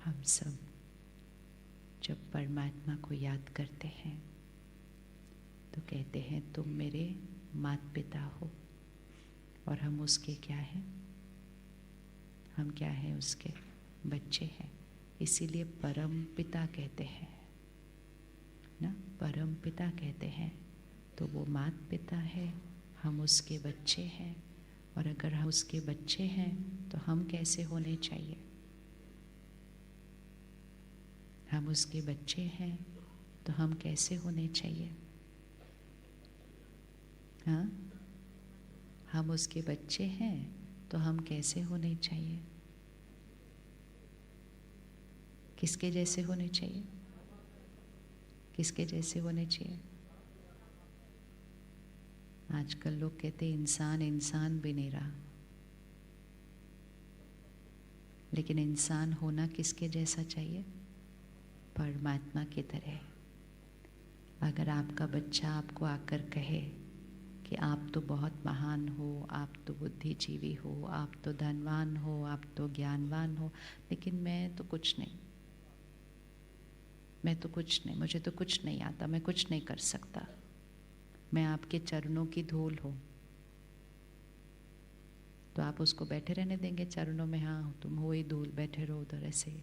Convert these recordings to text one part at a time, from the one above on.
हम सब जब परमात्मा को याद करते हैं तो कहते हैं तुम मेरे माता पिता हो, और हम उसके क्या हैं? हम क्या हैं? उसके बच्चे हैं। इसीलिए परम पिता कहते हैं ना, परम पिता कहते हैं। तो वो माता पिता है, हम उसके बच्चे हैं। और अगर हम उसके बच्चे हैं तो हम कैसे होने चाहिए? हम उसके बच्चे हैं तो हम कैसे होने चाहिए? हाँ, हम उसके बच्चे हैं तो हम कैसे होने चाहिए? किसके जैसे होने चाहिए? किसके जैसे होने चाहिए? आजकल लोग कहते हैं इंसान इंसान भी नहीं रहा, लेकिन इंसान होना किसके जैसा चाहिए? परमात्मा की तरह। अगर आपका बच्चा आपको आकर कहे कि आप तो बहुत महान हो, आप तो बुद्धिजीवी हो, आप तो धनवान हो, आप तो ज्ञानवान हो, लेकिन मैं तो कुछ नहीं, मैं तो कुछ नहीं, मुझे तो कुछ नहीं आता, मैं कुछ नहीं कर सकता, मैं आपके चरणों की धूल हूँ, तो आप उसको बैठे रहने देंगे चरणों में? हाँ, तुम हो ही धूल, बैठे रहो उधर ऐसे ही।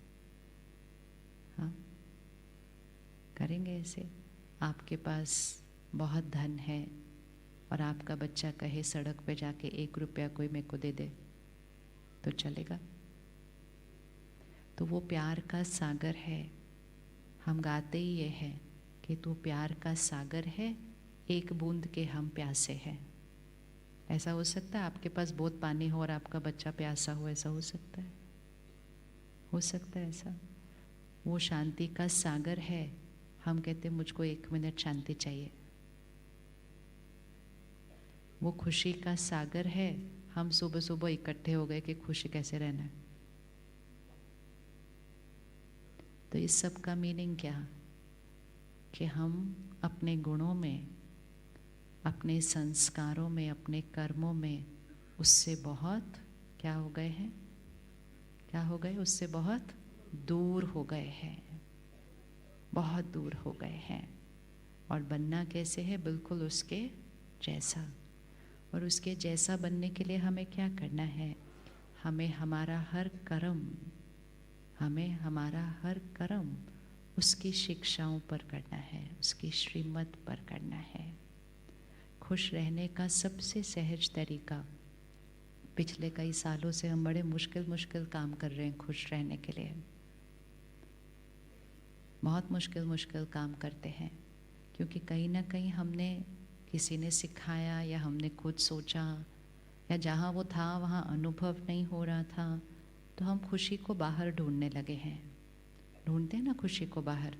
हाँ, करेंगे ऐसे? आपके पास बहुत धन है और आपका बच्चा कहे सड़क पे जाके 1 रुपया कोई मेरे को दे दे, तो चलेगा? तो वो प्यार का सागर है। हम गाते ही ये हैं कि तू प्यार का सागर है, एक बूंद के हम प्यासे हैं। ऐसा हो सकता है आपके पास बहुत पानी हो और आपका बच्चा प्यासा हो? ऐसा हो सकता है? हो सकता है ऐसा? वो शांति का सागर है। हम कहते हैं मुझको 1 मिनट शांति चाहिए। वो खुशी का सागर है। हम सुबह सुबह इकट्ठे हो गए कि खुशी कैसे रहना है। तो इस सब का मीनिंग क्या? कि हम अपने गुणों में, अपने संस्कारों में, अपने कर्मों में उससे बहुत क्या हो गए हैं? क्या हो गए? उससे बहुत दूर हो गए हैं, बहुत दूर हो गए हैं। और बनना कैसे है? बिल्कुल उसके जैसा। और उसके जैसा बनने के लिए हमें क्या करना है? हमें हमारा हर कर्म उसकी शिक्षाओं पर करना है, उसकी श्रीमत पर करना है। खुश रहने का सबसे सहज तरीका, पिछले कई सालों से हम बड़े मुश्किल काम कर रहे हैं खुश रहने के लिए। बहुत मुश्किल काम करते हैं, क्योंकि कहीं ना कहीं हमने, किसी ने सिखाया या हमने खुद सोचा, या जहाँ वो था वहाँ अनुभव नहीं हो रहा था, तो हम खुशी को बाहर ढूंढने लगे हैं। ढूंढते हैं ना खुशी को बाहर।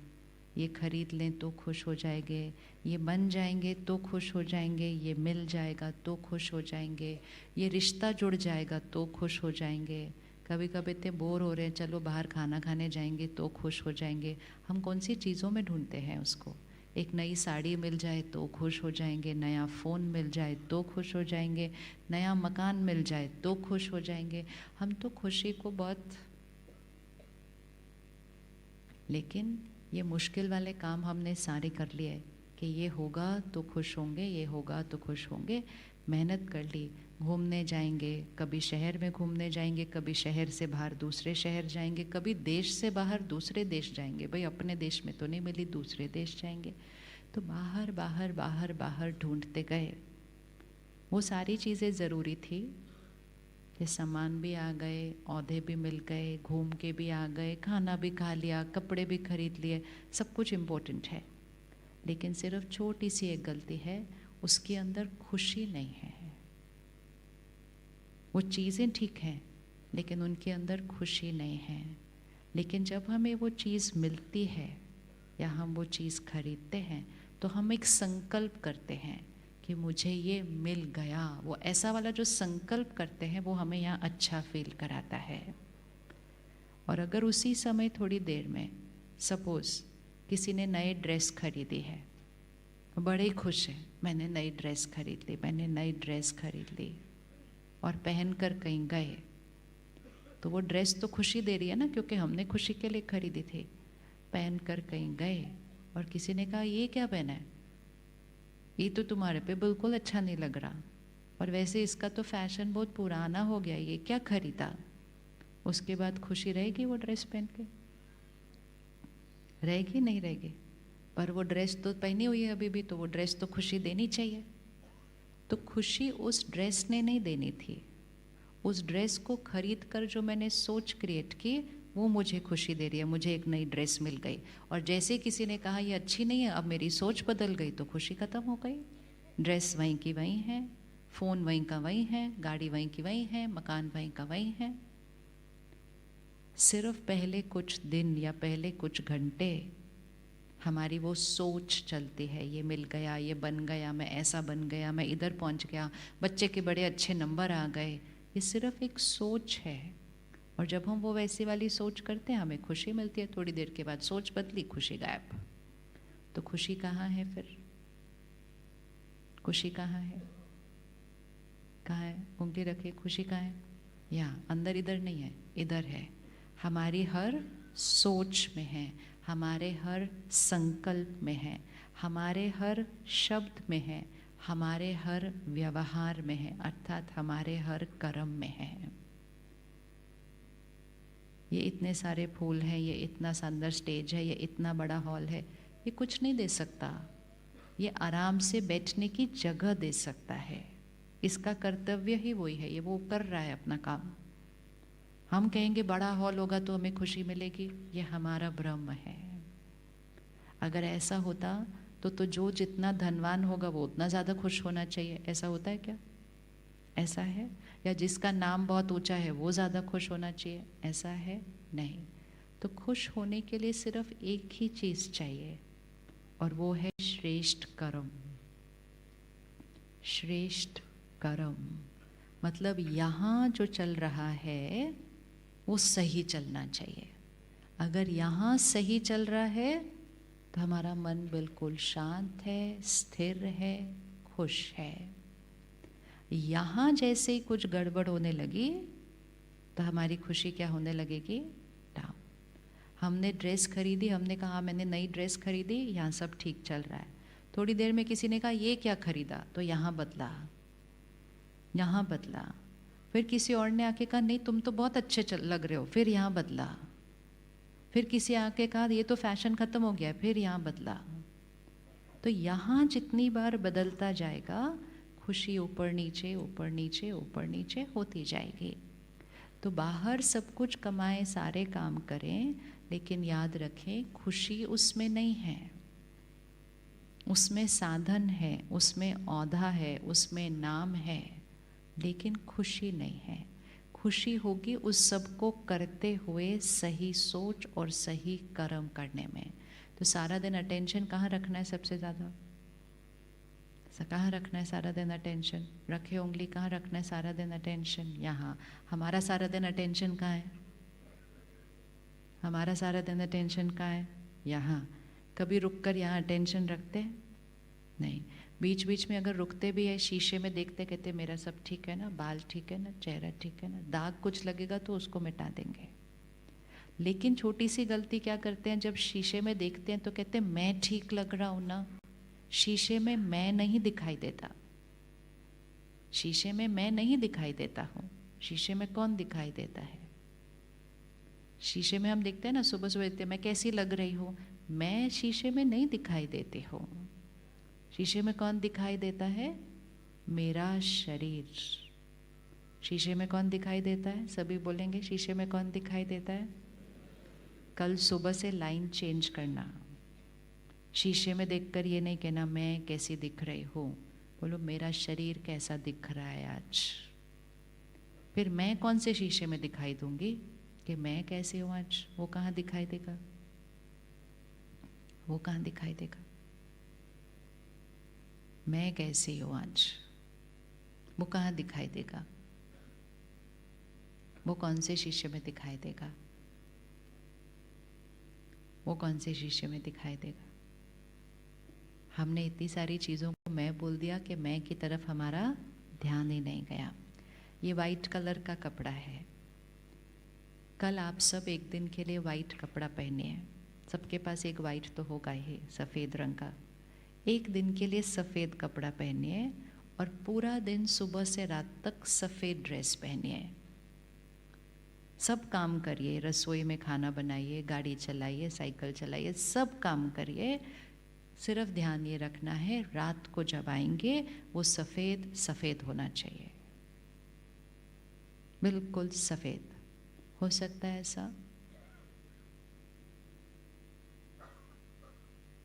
ये खरीद लें तो खुश हो जाएंगे, ये बन जाएंगे तो खुश हो जाएंगे, ये मिल जाएगा तो खुश हो जाएंगे, ये रिश्ता जुड़ जाएगा तो खुश हो जाएंगे। कभी कभी इतने बोर हो रहे हैं, चलो बाहर खाना खाने जाएंगे तो खुश हो जाएंगे। हम कौन सी चीज़ों में ढूंढते हैं उसको? एक नई साड़ी मिल जाए तो खुश हो जाएंगे, नया फ़ोन मिल जाए तो खुश हो जाएंगे, नया मकान मिल जाए तो खुश हो जाएंगे। हम तो खुशी को बहुत, लेकिन ये मुश्किल वाले काम हमने सारे कर लिए कि ये होगा तो खुश होंगे, ये होगा तो खुश होंगे। मेहनत कर ली, घूमने जाएंगे, कभी शहर में घूमने जाएंगे, कभी शहर से बाहर दूसरे शहर जाएंगे, कभी देश से बाहर दूसरे देश जाएंगे। भाई अपने देश में तो नहीं मिली, दूसरे देश जाएंगे। तो बाहर बाहर बाहर बाहर ढूंढते गए। वो सारी चीज़ें ज़रूरी थी कि सामान भी आ गए, औहदे भी मिल गए, घूम के भी आ गए, खाना भी खा लिया, कपड़े भी खरीद लिए, सब कुछ इम्पोर्टेंट है। लेकिन सिर्फ छोटी सी एक गलती है, उसके अंदर खुशी नहीं है। वो चीज़ें ठीक हैं, लेकिन उनके अंदर खुशी नहीं है। लेकिन जब हमें वो चीज़ मिलती है या हम वो चीज़ खरीदते हैं, तो हम एक संकल्प करते हैं कि मुझे ये मिल गया। वो ऐसा वाला जो संकल्प करते हैं वो हमें यहाँ अच्छा फील कराता है। और अगर उसी समय थोड़ी देर में, सपोज़ किसी ने नई ड्रेस खरीदी है, बड़े ही खुश है, मैंने नई ड्रेस खरीद ली, मैंने नई ड्रेस खरीद ली, और पहन कर कहीं गए तो वो ड्रेस तो खुशी दे रही है ना, क्योंकि हमने खुशी के लिए खरीदी थी। पहन कर कहीं गए और किसी ने कहा ये क्या पहना है, ये तो तुम्हारे पे बिल्कुल अच्छा नहीं लग रहा, और वैसे इसका तो फैशन बहुत पुराना हो गया, ये क्या खरीदा। उसके बाद खुशी रहेगी वो ड्रेस पहन के? रहेगी नहीं रहेगी? पर वो ड्रेस तो पहनी हुई है अभी भी, तो वो ड्रेस तो खुशी देनी चाहिए। तो खुशी उस ड्रेस ने नहीं देनी थी, उस ड्रेस को खरीद कर जो मैंने सोच क्रिएट की वो मुझे खुशी दे रही है। मुझे एक नई ड्रेस मिल गई और जैसे किसी ने कहा ये अच्छी नहीं है, अब मेरी सोच बदल गई तो खुशी खत्म हो गई। ड्रेस वहीं की वहीं है, फ़ोन वहीं का वहीं है, गाड़ी वहीं की वहीं है, मकान वहीं का वहीं है। सिर्फ पहले कुछ दिन या पहले कुछ घंटे हमारी वो सोच चलती है, ये मिल गया, ये बन गया, मैं ऐसा बन गया, मैं इधर पहुंच गया, बच्चे के बड़े अच्छे नंबर आ गए। ये सिर्फ एक सोच है, और जब हम वो वैसी वाली सोच करते हैं हमें खुशी मिलती है। थोड़ी देर के बाद सोच बदली, खुशी गायब। तो खुशी कहाँ है फिर? खुशी कहाँ है? कहाँ है? उंगली रखिए, खुशी कहाँ है? यहाँ अंदर, इधर नहीं है, इधर है। हमारी हर सोच में है, हमारे हर संकल्प में है, हमारे हर शब्द में है, हमारे हर व्यवहार में है, अर्थात हमारे हर कर्म में है। ये इतने सारे फूल हैं, ये इतना सुंदर स्टेज है, ये इतना बड़ा हॉल है, ये कुछ नहीं दे सकता। ये आराम से बैठने की जगह दे सकता है। इसका कर्तव्य ही वही है, ये वो कर रहा है अपना काम। हम कहेंगे बड़ा हॉल होगा तो हमें खुशी मिलेगी, ये हमारा भ्रम है। अगर ऐसा होता तो जो जितना धनवान होगा वो उतना ज़्यादा खुश होना चाहिए। ऐसा होता है क्या? ऐसा है? या जिसका नाम बहुत ऊंचा है वो ज़्यादा खुश होना चाहिए? ऐसा है? नहीं। तो खुश होने के लिए सिर्फ एक ही चीज़ चाहिए, और वो है श्रेष्ठ कर्म। श्रेष्ठ कर्म मतलब यहाँ जो चल रहा है वो सही चलना चाहिए। अगर यहाँ सही चल रहा है तो हमारा मन बिल्कुल शांत है, स्थिर है, खुश है। यहाँ जैसे ही कुछ गड़बड़ होने लगी तो हमारी खुशी क्या होने लगेगी? डाउन। हमने ड्रेस खरीदी, हमने कहा मैंने नई ड्रेस खरीदी, यहाँ सब ठीक चल रहा है। थोड़ी देर में किसी ने कहा ये क्या खरीदा, तो यहाँ बदला, यहाँ बदला। फिर किसी और ने आके कहा नहीं तुम तो बहुत अच्छे लग रहे हो, फिर यहाँ बदला। फिर किसी आके कहा ये तो फैशन ख़त्म हो गया, फिर यहाँ बदला। तो यहाँ जितनी बार बदलता जाएगा खुशी ऊपर नीचे ऊपर नीचे ऊपर नीचे होती जाएगी। तो बाहर सब कुछ कमाएं, सारे काम करें, लेकिन याद रखें खुशी उसमें नहीं है। उसमें साधन है, उसमें औधा है, उसमें नाम है, लेकिन खुशी नहीं है। खुशी होगी उस सब को करते हुए सही सोच और सही कर्म करने में। तो सारा दिन अटेंशन कहाँ रखना है सबसे ज़्यादा? कहाँ रखना है सारा दिन अटेंशन? रखे उंगली, कहाँ रखना है सारा दिन अटेंशन? यहाँ। हमारा सारा दिन अटेंशन कहाँ है? हमारा सारा दिन अटेंशन कहाँ है? यहाँ। कभी रुक कर यहाँ अटेंशन रखते हैं? नहीं। बीच बीच में अगर रुकते भी है, शीशे में देखते, कहते मेरा सब ठीक है ना, बाल ठीक है ना, चेहरा ठीक है ना, दाग कुछ लगेगा तो उसको मिटा देंगे। लेकिन छोटी सी गलती क्या करते हैं, जब शीशे में देखते हैं तो कहते हैं मैं ठीक लग रहा हूँ ना। शीशे में मैं नहीं दिखाई देता, शीशे में मैं नहीं दिखाई देता हूँ। शीशे में कौन दिखाई देता है? शीशे में हम देखते हैं ना, सुबह सुबह देखते हैं मैं कैसी लग रही हूँ, मैं शीशे में नहीं दिखाई देती हूँ। शीशे में कौन दिखाई देता है? मेरा शरीर। शीशे में कौन दिखाई देता है? सभी बोलेंगे शीशे में कौन दिखाई देता है? कल सुबह से लाइन चेंज करना। शीशे में देखकर ये नहीं कहना मैं कैसी दिख रही हूँ, बोलो मेरा शरीर कैसा दिख रहा है आज। फिर मैं कौन से शीशे में दिखाई दूंगी कि मैं कैसी हूँ आज? वो कहाँ दिखाई देगा? वो कहाँ दिखाई देगा? मैं कैसी हूँ आज, वो कहाँ दिखाई देगा? वो कौन से शीशे में दिखाई देगा? वो कौन से शीशे में दिखाई देगा? हमने इतनी सारी चीज़ों को मैं बोल दिया कि मैं की तरफ हमारा ध्यान ही नहीं गया। ये वाइट कलर का कपड़ा है, कल आप सब एक दिन के लिए वाइट कपड़ा पहनिए, सबके पास एक वाइट तो होगा ही, सफ़ेद रंग का। एक दिन के लिए सफ़ेद कपड़ा पहनिए और पूरा दिन सुबह से रात तक सफ़ेद ड्रेस पहनिए। सब काम करिए, रसोई में खाना बनाइए, गाड़ी चलाइए, साइकिल चलाइए, सब काम करिए। सिर्फ ध्यान ये रखना है, रात को जब आएंगे वो सफ़ेद सफ़ेद होना चाहिए, बिल्कुल सफ़ेद। हो सकता है ऐसा?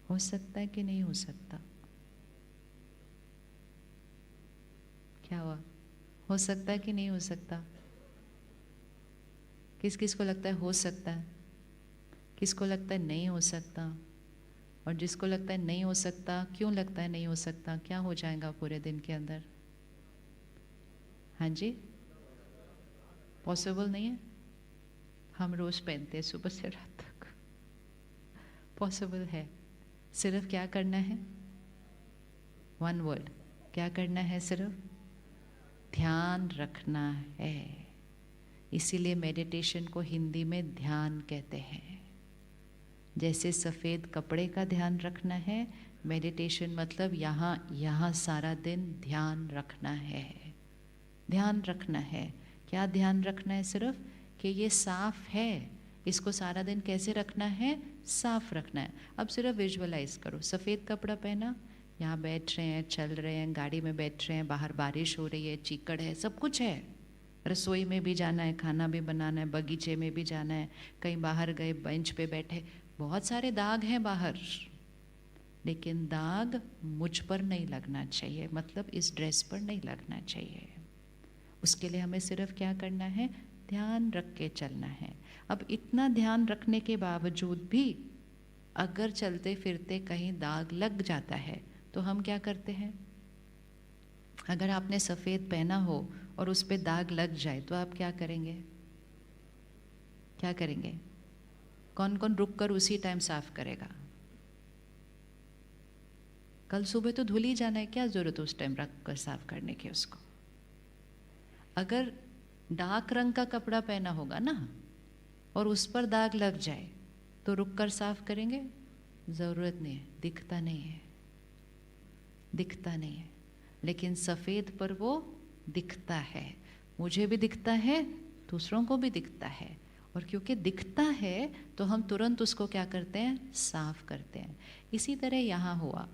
हो सकता है कि नहीं हो सकता? क्या हुआ? हो सकता है कि नहीं हो सकता? किस किस को लगता है हो सकता है? किसको लगता है नहीं हो सकता? और जिसको लगता है नहीं हो सकता, क्यों लगता है नहीं हो सकता? क्या हो जाएगा पूरे दिन के अंदर? हाँ जी, पॉसिबल नहीं है। हम रोज पहनते हैं सुबह से रात तक, पॉसिबल है। सिर्फ क्या करना है? वन वर्ड, क्या करना है? सिर्फ ध्यान रखना है। इसीलिए मेडिटेशन को हिंदी में ध्यान कहते हैं। जैसे सफ़ेद कपड़े का ध्यान रखना है, मेडिटेशन मतलब यहाँ सारा दिन ध्यान रखना है। ध्यान रखना है। क्या ध्यान रखना है? सिर्फ कि ये साफ है, इसको सारा दिन कैसे रखना है? साफ रखना है। अब सिर्फ विजुअलाइज करो, सफ़ेद कपड़ा पहना, यहाँ बैठ रहे हैं, चल रहे हैं, गाड़ी में बैठ रहे हैं, बाहर बारिश हो रही है, चीकड़ है, सब कुछ है। रसोई में भी जाना है, खाना भी बनाना है, बगीचे में भी जाना है, कहीं बाहर गए, बेंच पे बैठे, बहुत सारे दाग हैं बाहर, लेकिन दाग मुझ पर नहीं लगना चाहिए, मतलब इस ड्रेस पर नहीं लगना चाहिए। उसके लिए हमें सिर्फ क्या करना है? ध्यान रख के चलना है। अब इतना ध्यान रखने के बावजूद भी अगर चलते फिरते कहीं दाग लग जाता है तो हम क्या करते हैं? अगर आपने सफ़ेद पहना हो और उस पर दाग लग जाए तो आप क्या करेंगे? क्या करेंगे? कौन कौन रुक कर उसी टाइम साफ करेगा? कल सुबह तो धुल ही जाना है, क्या ज़रूरत उस टाइम रख कर साफ करने की उसको? अगर डार्क रंग का कपड़ा पहना होगा ना और उस पर दाग लग जाए तो रुक कर साफ करेंगे? ज़रूरत नहीं है, दिखता नहीं है, दिखता नहीं है। लेकिन सफ़ेद पर वो दिखता है, मुझे भी दिखता है, दूसरों को भी दिखता है। और क्योंकि दिखता है तो हम तुरंत उसको क्या करते हैं? साफ करते हैं। इसी तरह यहाँ हुआ,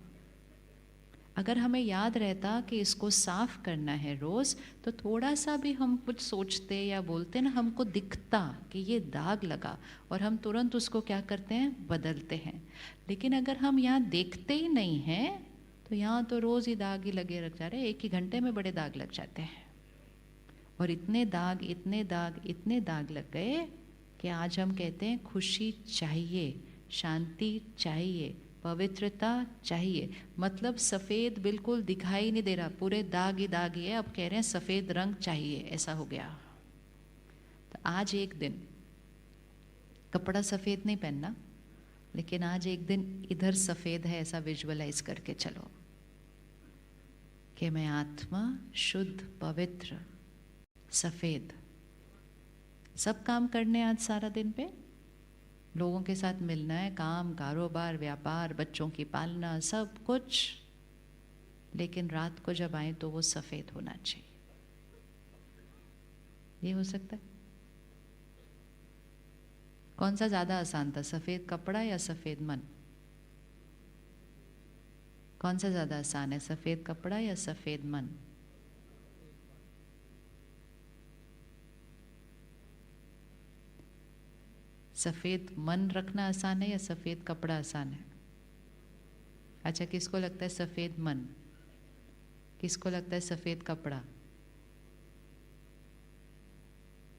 अगर हमें याद रहता कि इसको साफ करना है रोज़, तो थोड़ा सा भी हम कुछ सोचते या बोलते ना, हमको दिखता कि ये दाग लगा और हम तुरंत उसको क्या करते हैं? बदलते हैं। लेकिन अगर हम यहाँ देखते ही नहीं हैं तो यहाँ तो रोज़ ही दाग ही लगे रख जा रहे हैं, एक ही घंटे में बड़े दाग लग जाते हैं। और इतने दाग, इतने दाग, इतने दाग लग गए कि आज हम कहते हैं खुशी चाहिए, शांति चाहिए, पवित्रता चाहिए। मतलब सफ़ेद बिल्कुल दिखाई नहीं दे रहा, पूरे दाग ही दाग ही है, अब कह रहे हैं सफ़ेद रंग चाहिए, ऐसा हो गया। तो आज एक दिन कपड़ा सफ़ेद नहीं पहनना, लेकिन आज एक दिन इधर सफ़ेद है ऐसा विजुअलाइज करके चलो कि मैं आत्मा शुद्ध, पवित्र, सफ़ेद। सब काम करने आज सारा दिन पे, लोगों के साथ मिलना है, काम, कारोबार, व्यापार, बच्चों की पालना, सब कुछ। लेकिन रात को जब आए तो वो सफ़ेद होना चाहिए। ये हो सकता है? कौन सा ज़्यादा आसान था, सफ़ेद कपड़ा या सफ़ेद मन? कौन सा ज़्यादा आसान है, सफ़ेद कपड़ा या सफ़ेद मन? सफ़ेद मन रखना आसान है या सफ़ेद कपड़ा आसान है? अच्छा, किसको लगता है सफ़ेद मन? किसको लगता है सफ़ेद कपड़ा?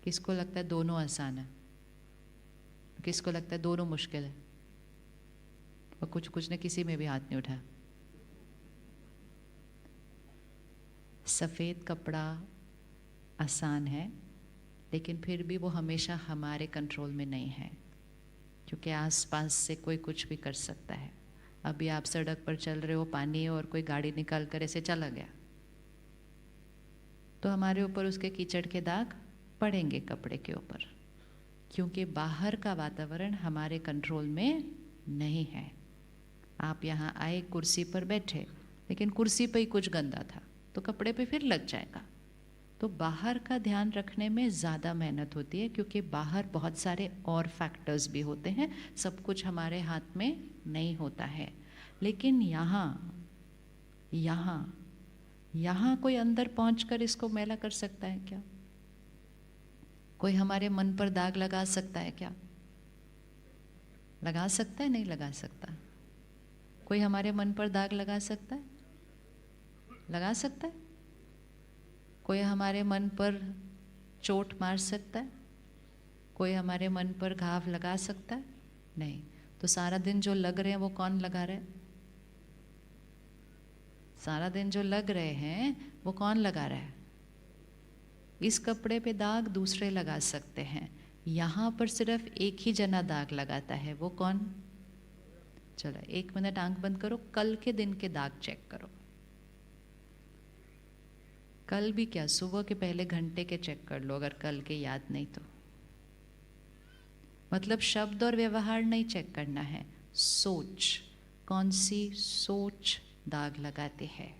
किसको लगता है दोनों आसान है? किसको लगता है दोनों मुश्किल है? और कुछ ने किसी में भी हाथ नहीं उठाया। सफ़ेद कपड़ा आसान है, लेकिन फिर भी वो हमेशा हमारे कंट्रोल में नहीं है, क्योंकि आसपास से कोई कुछ भी कर सकता है। अभी आप सड़क पर चल रहे हो, पानी है और कोई गाड़ी निकाल कर ऐसे चला गया तो हमारे ऊपर उसके कीचड़ के दाग पड़ेंगे कपड़े के ऊपर। क्योंकि बाहर का वातावरण हमारे कंट्रोल में नहीं है। आप यहाँ आए, कुर्सी पर बैठे, लेकिन कुर्सी पे ही कुछ गंदा था तो कपड़े पे फिर लग जाएगा। तो बाहर का ध्यान रखने में ज़्यादा मेहनत होती है, क्योंकि बाहर बहुत सारे और फैक्टर्स भी होते हैं, सब कुछ हमारे हाथ में नहीं होता है। लेकिन यहाँ कोई अंदर पहुंचकर इसको मैला कर सकता है क्या? कोई हमारे मन पर दाग लगा सकता है क्या? लगा सकता है? नहीं लगा सकता। कोई हमारे मन पर दाग लगा सकता है? लगा सकता है। कोई हमारे मन पर चोट मार सकता है? कोई हमारे मन पर घाव लगा सकता है? नहीं। तो सारा दिन जो लग रहे हैं वो कौन लगा रहा है? सारा दिन जो लग रहे हैं वो कौन लगा रहा है? इस कपड़े पे दाग दूसरे लगा सकते हैं, यहाँ पर सिर्फ एक ही जना दाग लगाता है, वो कौन? चलो 1 मिनट आंख बंद करो, कल के दिन के दाग चेक करो। कल भी क्या, सुबह के पहले घंटे के चेक कर लो, अगर कल के याद नहीं तो। मतलब शब्द और व्यवहार नहीं चेक करना है, सोच, कौन सी सोच दाग लगाते हैं,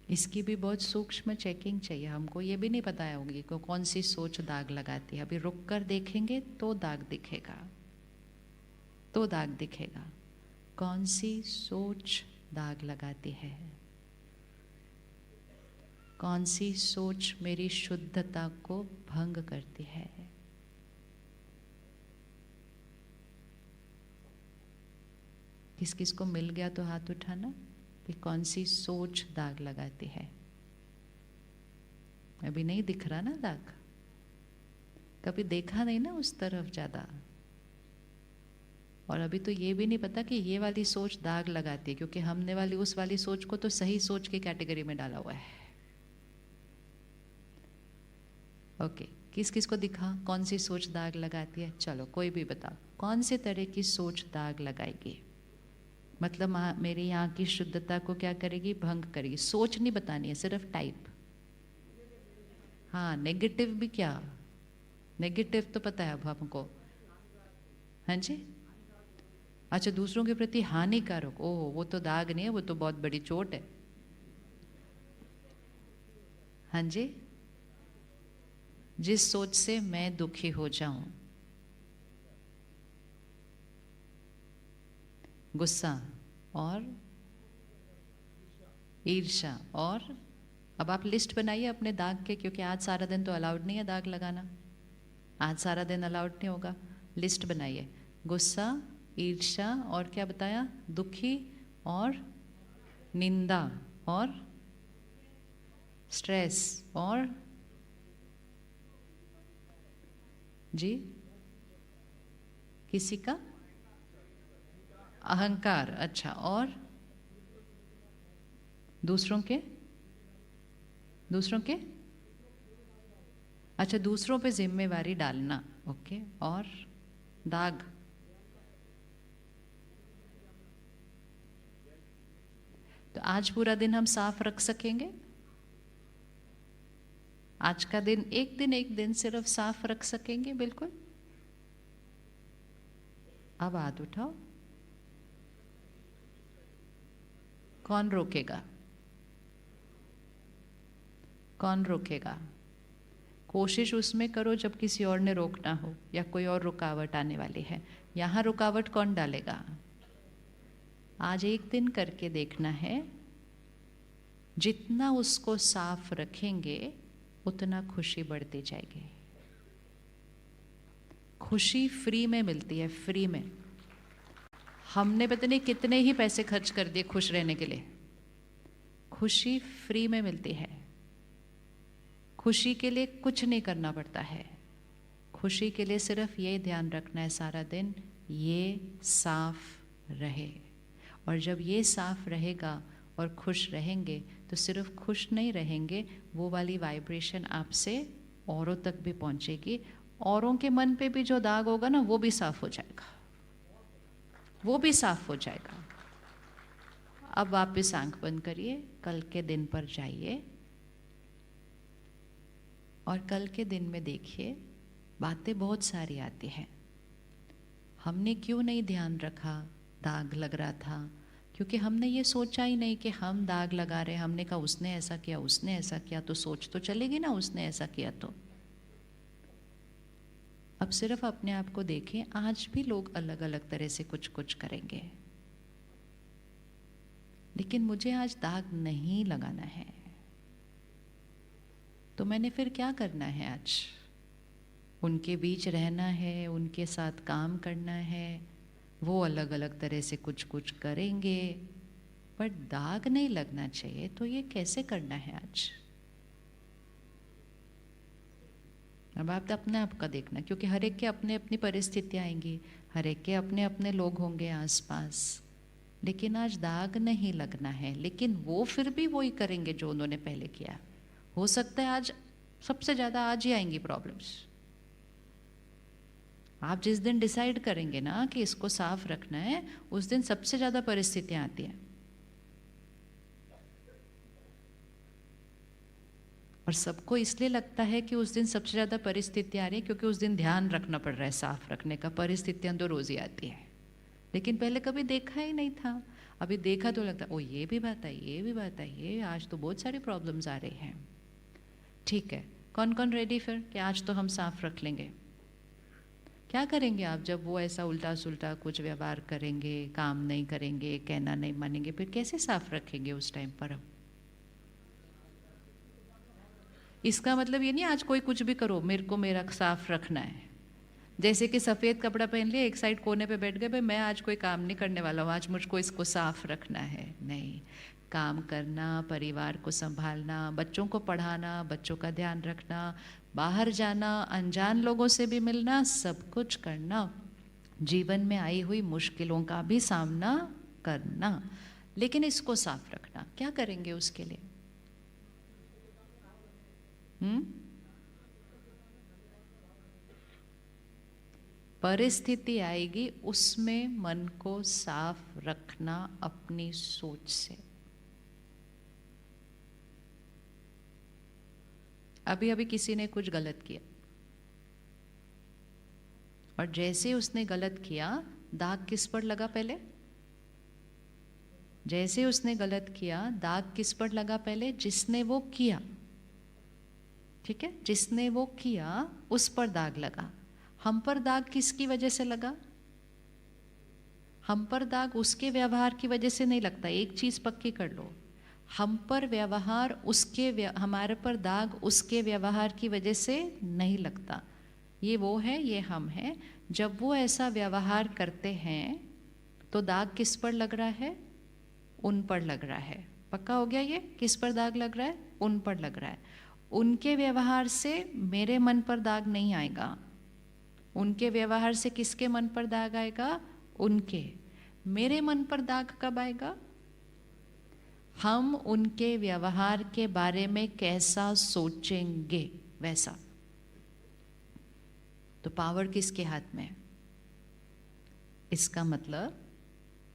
इसकी भी बहुत सूक्ष्म चेकिंग चाहिए। हमको ये भी नहीं पता होगी कि कौन सी सोच दाग लगाती है। अभी रुक कर देखेंगे तो दाग दिखेगा, तो दाग दिखेगा। कौन सी सोच दाग लगाती है? कौन सी सोच मेरी शुद्धता को भंग करती है? किस किस को मिल गया तो हाथ उठाना कि कौन सी सोच दाग लगाती है। अभी नहीं दिख रहा ना दाग, कभी देखा नहीं ना उस तरफ ज़्यादा, और अभी तो ये भी नहीं पता कि ये वाली सोच दाग लगाती है, क्योंकि हमने वाली उस वाली सोच को तो सही सोच की कैटेगरी में डाला हुआ है। ओके, किस किस को दिखा कौन सी सोच दाग लगाती है? चलो कोई भी बताओ, कौन से तरह की सोच दाग लगाएगी? मतलब मेरे यहाँ की शुद्धता को क्या करेगी? भंग करेगी। सोच नहीं बतानी है, सिर्फ टाइप। हाँ, नेगेटिव भी क्या? नेगेटिव तो पता है अब हमको। हाँ जी, अच्छा, दूसरों के प्रति हानिकारक, ओह वो तो दाग नहीं है, वो तो बहुत बड़ी चोट है। हाँ जी, जिस सोच से मैं दुखी हो जाऊं, गुस्सा और ईर्ष्या। और अब आप लिस्ट बनाइए अपने दाग के, क्योंकि आज सारा दिन तो अलाउड नहीं है दाग लगाना, आज सारा दिन अलाउड नहीं होगा। लिस्ट बनाइए, गुस्सा, ईर्ष्या, और क्या बताया? दुखी, और निंदा, और स्ट्रेस, और जी किसी का अहंकार। अच्छा, और दूसरों के अच्छा, दूसरों पे जिम्मेवारी डालना। ओके, और दाग, तो आज पूरा दिन हम साफ रख सकेंगे? आज का दिन एक दिन सिर्फ साफ रख सकेंगे? बिल्कुल। अब हाथ उठाओ, कौन रोकेगा? कौन रोकेगा? कोशिश उसमें करो जब किसी और ने रोकना हो या कोई और रुकावट आने वाली है। यहाँ रुकावट कौन डालेगा? आज एक दिन करके देखना है, जितना उसको साफ रखेंगे उतना खुशी बढ़ती जाएगी। खुशी फ्री में मिलती है, फ्री में। हमने पता नहीं कितने ही पैसे खर्च कर दिए खुश रहने के लिए, खुशी फ्री में मिलती है। खुशी के लिए कुछ नहीं करना पड़ता है, खुशी के लिए सिर्फ ये ध्यान रखना है सारा दिन, ये साफ रहे। और जब ये साफ रहेगा और खुश रहेंगे तो सिर्फ खुश नहीं रहेंगे, वो वाली वाइब्रेशन आपसे औरों तक भी पहुंचेगी। औरों के मन पे भी जो दाग होगा ना, वो भी साफ हो जाएगा, वो भी साफ हो जाएगा। अब वापस आंख बंद करिए, कल के दिन पर जाइए और कल के दिन में देखिए बातें बहुत सारी आती हैं। हमने क्यों नहीं ध्यान रखा दाग लग रहा था? क्योंकि हमने ये सोचा ही नहीं कि हम दाग लगा रहे हैं। हमने कहा उसने ऐसा किया, उसने ऐसा किया, तो सोच तो चलेगी ना उसने ऐसा किया तो। अब सिर्फ अपने आप को देखें, आज भी लोग अलग अलग तरह से कुछ कुछ करेंगे, लेकिन मुझे आज दाग नहीं लगाना है, तो मैंने फिर क्या करना है? आज उनके बीच रहना है, उनके साथ काम करना है। वो अलग अलग तरह से कुछ कुछ करेंगे, पर दाग नहीं लगना चाहिए, तो ये कैसे करना है आज? अब आप अपने आप का देखना, क्योंकि हर एक के अपने अपनी परिस्थितियाँ आएंगी, हर एक के अपने अपने लोग होंगे आसपास। लेकिन आज दाग नहीं लगना है, लेकिन वो फिर भी वही करेंगे जो उन्होंने पहले किया। हो सकता है आज सबसे ज़्यादा आज ही आएंगी प्रॉब्लम्स। आप जिस दिन डिसाइड करेंगे ना कि इसको साफ रखना है, उस दिन सबसे ज़्यादा परिस्थितियाँ आती हैं। और सबको इसलिए लगता है कि उस दिन सबसे ज़्यादा परिस्थितियाँ आ रही है क्योंकि उस दिन ध्यान रखना पड़ रहा है साफ रखने का। परिस्थितियाँ तो रोज़ ही आती है, लेकिन पहले कभी देखा ही नहीं था। अभी देखा तो लगता ओ ये भी बात आई, ये भी बात आई, ये आज तो बहुत सारी प्रॉब्लम्स आ रही हैं। ठीक है, कौन कौन रेडी फिर कि आज तो हम साफ रख लेंगे? क्या करेंगे आप जब वो ऐसा उल्टा सुल्टा कुछ व्यवहार करेंगे, काम नहीं करेंगे, कहना नहीं मानेंगे, फिर कैसे साफ रखेंगे उस टाइम पर हम? इसका मतलब ये नहीं आज कोई कुछ भी करो, मेरे को मेरा साफ रखना है। जैसे कि सफ़ेद कपड़ा पहन लिया, एक साइड कोने पे बैठ गए, भाई मैं आज कोई काम नहीं करने वाला हूँ, आज मुझको इसको साफ रखना है। नहीं, काम करना, परिवार को संभालना, बच्चों को पढ़ाना, बच्चों का ध्यान रखना, बाहर जाना, अनजान लोगों से भी मिलना, सब कुछ करना, जीवन में आई हुई मुश्किलों का भी सामना करना, लेकिन इसको साफ रखना। क्या करेंगे उसके लिए? परिस्थिति आएगी, उसमें मन को साफ रखना अपनी सोच से। अभी अभी किसी ने कुछ गलत किया, और जैसे उसने गलत किया, दाग किस पर लगा पहले? जैसे उसने गलत किया, दाग किस पर लगा पहले? जिसने वो किया। ठीक है, जिसने वो किया उस पर दाग लगा। हम पर दाग किसकी वजह से लगा? हम पर दाग उसके व्यवहार की वजह से नहीं लगता। एक चीज पक्की कर लो, हम पर व्यवहार हमारे पर दाग उसके व्यवहार की वजह से नहीं लगता। ये वो है, ये हम हैं। जब वो ऐसा व्यवहार करते हैं तो दाग किस पर लग रहा है? उन पर लग रहा है। पक्का हो गया ये? किस पर दाग लग रहा है? उन पर लग रहा है। उनके व्यवहार से मेरे मन पर दाग नहीं आएगा। उनके व्यवहार से किसके मन पर दाग आएगा? उनके। मेरे मन पर दाग कब आएगा? हम उनके व्यवहार के बारे में कैसा सोचेंगे वैसा। तो पावर किसके हाथ में है? इसका मतलब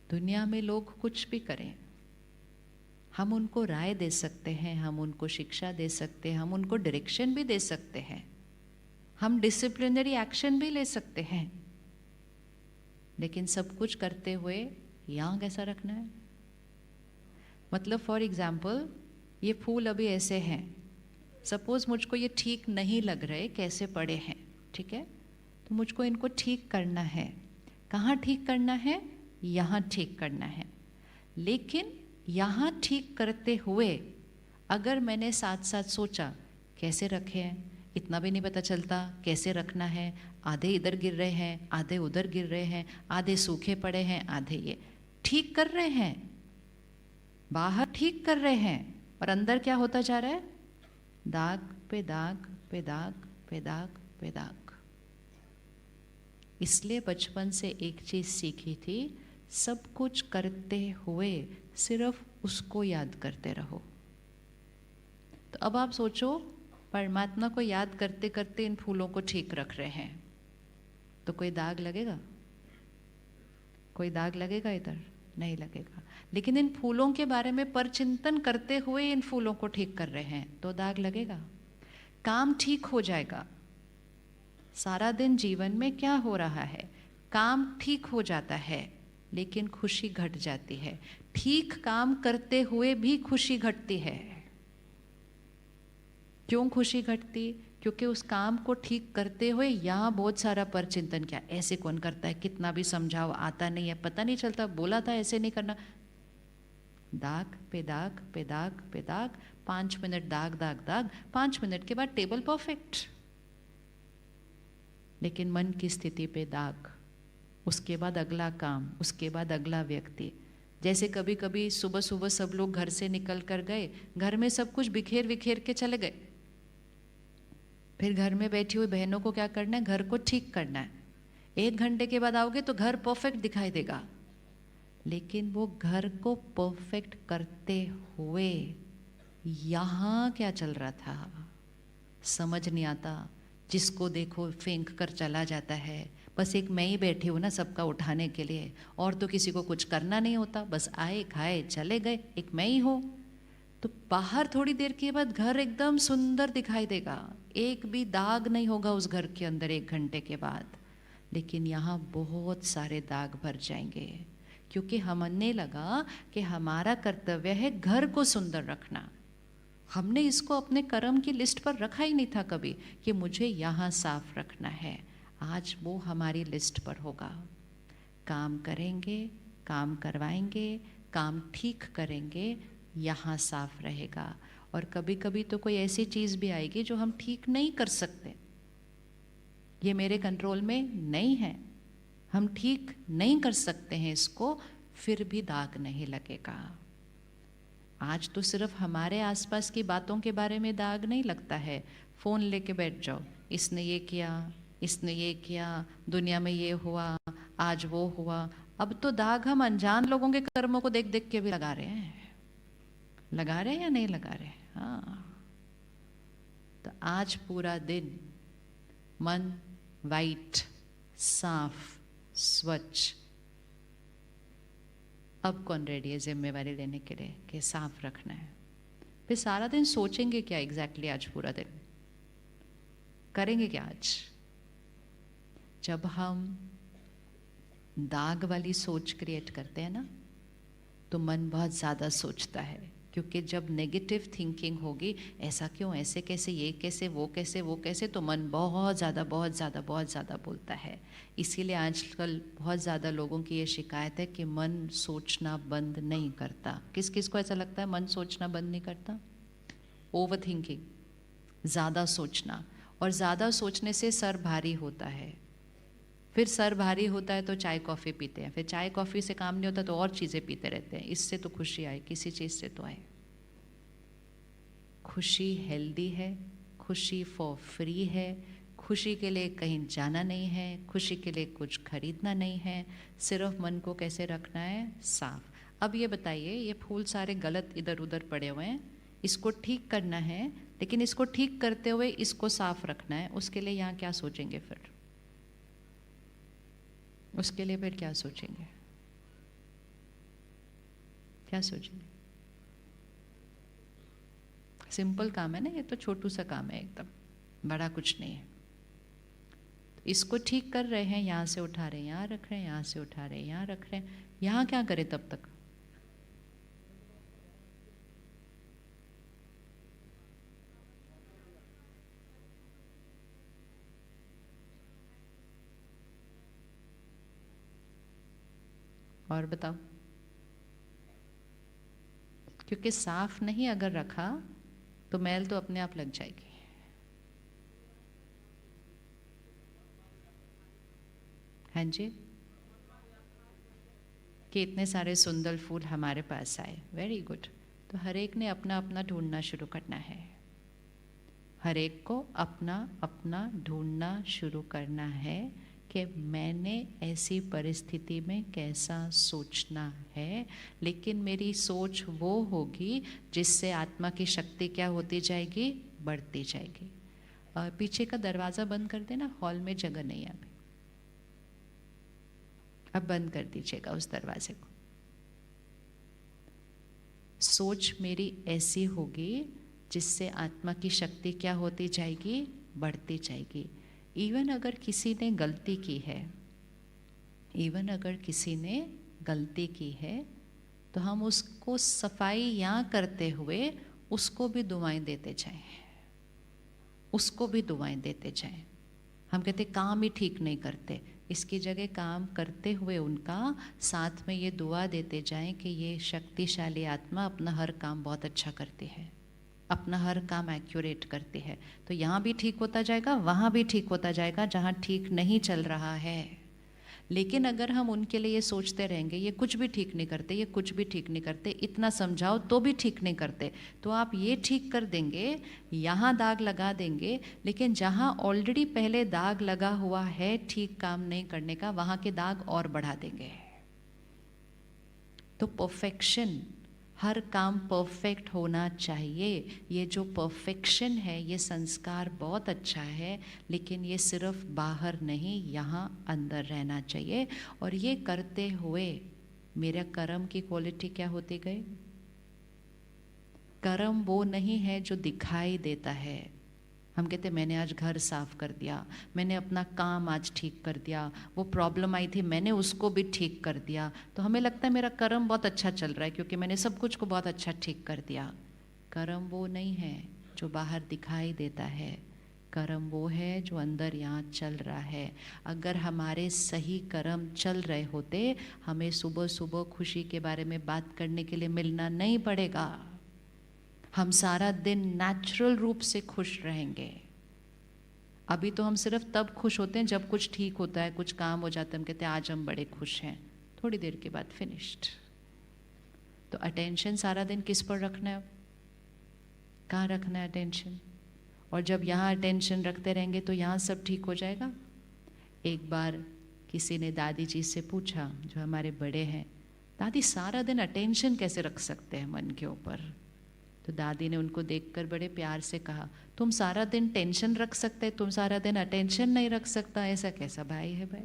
दुनिया में लोग कुछ भी करें, हम उनको राय दे सकते हैं, हम उनको शिक्षा दे सकते हैं, हम उनको डायरेक्शन भी दे सकते हैं, हम डिसिप्लिनरी एक्शन भी ले सकते हैं, लेकिन सब कुछ करते हुए यहाँ कैसा रखना है? मतलब फॉर एग्जाम्पल, ये फूल अभी ऐसे हैं, सपोज मुझको ये ठीक नहीं लग रहे कैसे पड़े हैं, ठीक है, तो मुझको इनको ठीक करना है। कहाँ ठीक करना है? यहाँ ठीक करना है। लेकिन यहाँ ठीक करते हुए अगर मैंने साथ साथ सोचा कैसे रखे हैं, इतना भी नहीं पता चलता कैसे रखना है, आधे इधर गिर रहे हैं, आधे उधर गिर रहे हैं, आधे सूखे पड़े हैं, आधे ये ठीक कर रहे हैं, बाहर ठीक कर रहे हैं, और अंदर क्या होता जा रहा है? दाग पे दाग पे दाग पे दाग पे दाग। इसलिए बचपन से एक चीज सीखी थी, सब कुछ करते हुए सिर्फ उसको याद करते रहो। तो अब आप सोचो, परमात्मा को याद करते करते इन फूलों को ठीक रख रहे हैं, तो कोई दाग लगेगा? कोई दाग लगेगा इधर? नहीं लगेगा। लेकिन इन फूलों के बारे में परचिंतन करते हुए इन फूलों को ठीक कर रहे हैं तो दाग लगेगा। काम ठीक हो जाएगा, सारा दिन जीवन में क्या हो रहा है? काम ठीक हो जाता है लेकिन खुशी घट जाती है। ठीक काम करते हुए भी खुशी घटती है। क्यों खुशी घटती? क्योंकि उस काम को ठीक करते हुए यहाँ बहुत सारा परचिंतन किया। ऐसे कौन करता है, कितना भी समझाओ आता नहीं है, पता नहीं चलता, बोला था ऐसे नहीं करना। दाग पे दाग पे दाग पे दाग, 5 मिनट दाग दाग दाग, 5 मिनट के बाद टेबल परफेक्ट। लेकिन मन की स्थिति पे दाग, उसके बाद अगला काम, उसके बाद अगला व्यक्ति। जैसे कभी कभी सुबह सुबह सब लोग घर से निकल कर गए, घर में सब कुछ बिखेर बिखेर के चले गए। फिर घर में बैठी हुई बहनों को क्या करना है? घर को ठीक करना है। 1 घंटे के बाद आओगे तो घर परफेक्ट दिखाई देगा, लेकिन वो घर को परफेक्ट करते हुए यहाँ क्या चल रहा था समझ नहीं आता। जिसको देखो फेंक कर चला जाता है। बस एक मैं ही बैठी हूँ ना सबका उठाने के लिए, और तो किसी को कुछ करना नहीं होता, बस आए खाए चले गए, एक मैं ही हूँ। तो बाहर थोड़ी देर के बाद घर एकदम सुंदर दिखाई देगा, एक भी दाग नहीं होगा उस घर के अंदर 1 घंटे के बाद। लेकिन यहाँ बहुत सारे दाग भर जाएंगे, क्योंकि हमने लगा कि हमारा कर्तव्य है घर को सुंदर रखना। हमने इसको अपने कर्म की लिस्ट पर रखा ही नहीं था कभी कि मुझे यहाँ साफ रखना है। आज वो हमारी लिस्ट पर होगा। काम करेंगे, काम करवाएंगे, काम ठीक करेंगे, यहाँ साफ रहेगा। और कभी कभी तो कोई ऐसी चीज़ भी आएगी जो हम ठीक नहीं कर सकते, ये मेरे कंट्रोल में नहीं है, हम ठीक नहीं कर सकते हैं इसको, फिर भी दाग नहीं लगेगा। आज तो सिर्फ हमारे आसपास की बातों के बारे में दाग नहीं लगता है। फ़ोन लेके बैठ जाओ, इसने ये किया, इसने ये किया, दुनिया में ये हुआ, आज वो हुआ। अब तो दाग हम अनजान लोगों के कर्मों को देख देख के भी लगा रहे हैं। लगा रहे हैं या नहीं लगा रहे? हाँ। तो आज पूरा दिन मन वाइट, साफ, स्वच्छ। अब कौन रेडी है जिम्मेवारी लेने के लिए कि साफ रखना है? फिर सारा दिन सोचेंगे क्या एग्जैक्टली आज पूरा दिन करेंगे क्या आज? जब हम दाग वाली सोच क्रिएट करते हैं ना, तो मन बहुत ज़्यादा सोचता है, क्योंकि जब नेगेटिव थिंकिंग होगी, ऐसा क्यों, ऐसे कैसे, ये कैसे, वो कैसे, वो कैसे, तो मन बहुत ज़्यादा बहुत ज़्यादा बहुत ज़्यादा बोलता है। इसीलिए आजकल बहुत ज़्यादा लोगों की ये शिकायत है कि मन सोचना बंद नहीं करता। किस किस को ऐसा लगता है मन सोचना बंद नहीं करता? ओवर थिंकिंग, ज़्यादा सोचना। और ज़्यादा सोचने से सर भारी होता है। फिर सर भारी होता है तो चाय कॉफ़ी पीते हैं, फिर चाय कॉफ़ी से काम नहीं होता तो और चीज़ें पीते रहते हैं। इससे तो खुशी आए, किसी चीज़ से तो आए। खुशी हेल्दी है, खुशी फॉर फ्री है, खुशी के लिए कहीं जाना नहीं है, खुशी के लिए कुछ खरीदना नहीं है, सिर्फ मन को कैसे रखना है? साफ। अब ये बताइए, ये फूल सारे गलत इधर उधर पड़े हुए हैं, इसको ठीक करना है, लेकिन इसको ठीक करते हुए इसको साफ रखना है। उसके लिए यहाँ क्या सोचेंगे फिर? उसके लिए फिर क्या सोचेंगे? क्या सोचेंगे? सिंपल काम है ना, ये तो छोटू सा काम है, एकदम बड़ा कुछ नहीं है। इसको ठीक कर रहे हैं, यहाँ से उठा रहे हैं, यहाँ रख रहे हैं, यहाँ से उठा रहे हैं, यहाँ रख रहे हैं। यहाँ क्या करें तब तक? और बताओ। क्योंकि साफ नहीं अगर रखा तो मैल तो अपने आप लग जाएगी। हाँ जी, कि इतने सारे सुंदर फूल हमारे पास आए, वेरी गुड। तो हर एक ने अपना अपना ढूंढना शुरू करना है। हर एक को अपना अपना ढूंढना शुरू करना है कि मैंने ऐसी परिस्थिति में कैसा सोचना है। लेकिन मेरी सोच वो होगी जिससे आत्मा की शक्ति क्या होती जाएगी? बढ़ती जाएगी। पीछे का दरवाज़ा बंद कर देना, हॉल में जगह नहीं है अभी। अब बंद कर दीजिएगा उस दरवाजे को। सोच मेरी ऐसी होगी जिससे आत्मा की शक्ति क्या होती जाएगी? बढ़ती जाएगी। इवन अगर किसी ने गलती की है, इवन अगर किसी ने गलती की है, तो हम उसको सफाई यहाँ करते हुए उसको भी दुआएं देते जाएं, उसको भी दुआएं देते जाएं। हम कहते काम ही ठीक नहीं करते, इसकी जगह काम करते हुए उनका साथ में ये दुआ देते जाएं कि ये शक्तिशाली आत्मा अपना हर काम बहुत अच्छा करती है, अपना हर काम एक्यूरेट करती है। तो यहाँ भी ठीक होता जाएगा, वहाँ भी ठीक होता जाएगा जहाँ ठीक नहीं चल रहा है। लेकिन अगर हम उनके लिए ये सोचते रहेंगे ये कुछ भी ठीक नहीं करते, ये कुछ भी ठीक नहीं करते, इतना समझाओ तो भी ठीक नहीं करते, तो आप ये ठीक कर देंगे, यहाँ दाग लगा देंगे, लेकिन जहाँ ऑलरेडी पहले दाग लगा हुआ है ठीक काम नहीं करने का, वहाँ के दाग और बढ़ा देंगे। तो परफेक्शन, हर काम परफेक्ट होना चाहिए। ये जो परफेक्शन है ये संस्कार बहुत अच्छा है, लेकिन ये सिर्फ बाहर नहीं, यहाँ अंदर रहना चाहिए। और ये करते हुए मेरा कर्म की क्वालिटी क्या होती गई? कर्म वो नहीं है जो दिखाई देता है। हम कहते मैंने आज घर साफ कर दिया, मैंने अपना काम आज ठीक कर दिया, वो प्रॉब्लम आई थी मैंने उसको भी ठीक कर दिया, तो हमें लगता है मेरा कर्म बहुत अच्छा चल रहा है क्योंकि मैंने सब कुछ को बहुत अच्छा ठीक कर दिया। कर्म वो नहीं है जो बाहर दिखाई देता है, कर्म वो है जो अंदर यहाँ चल रहा है। अगर हमारे सही कर्म चल रहे होते, हमें सुबह सुबह खुशी के बारे में बात करने के लिए मिलना नहीं पड़ेगा, हम सारा दिन नेचुरल रूप से खुश रहेंगे। अभी तो हम सिर्फ तब खुश होते हैं जब कुछ ठीक होता है, कुछ काम हो जाता है, हम कहते हैं आज हम बड़े खुश हैं, थोड़ी देर के बाद फिनिश्ड। तो अटेंशन सारा दिन किस पर रखना है? कहाँ रखना है अटेंशन? और जब यहाँ अटेंशन रखते रहेंगे तो यहाँ सब ठीक हो जाएगा। एक बार किसी ने दादी जी से पूछा, जो हमारे बड़े हैं, दादी सारा दिन अटेंशन कैसे रख सकते हैं मन के ऊपर? तो दादी ने उनको देखकर बड़े प्यार से कहा, तुम सारा दिन टेंशन रख सकते, तुम सारा दिन अटेंशन नहीं रख सकता, ऐसा कैसा भाई है भाई?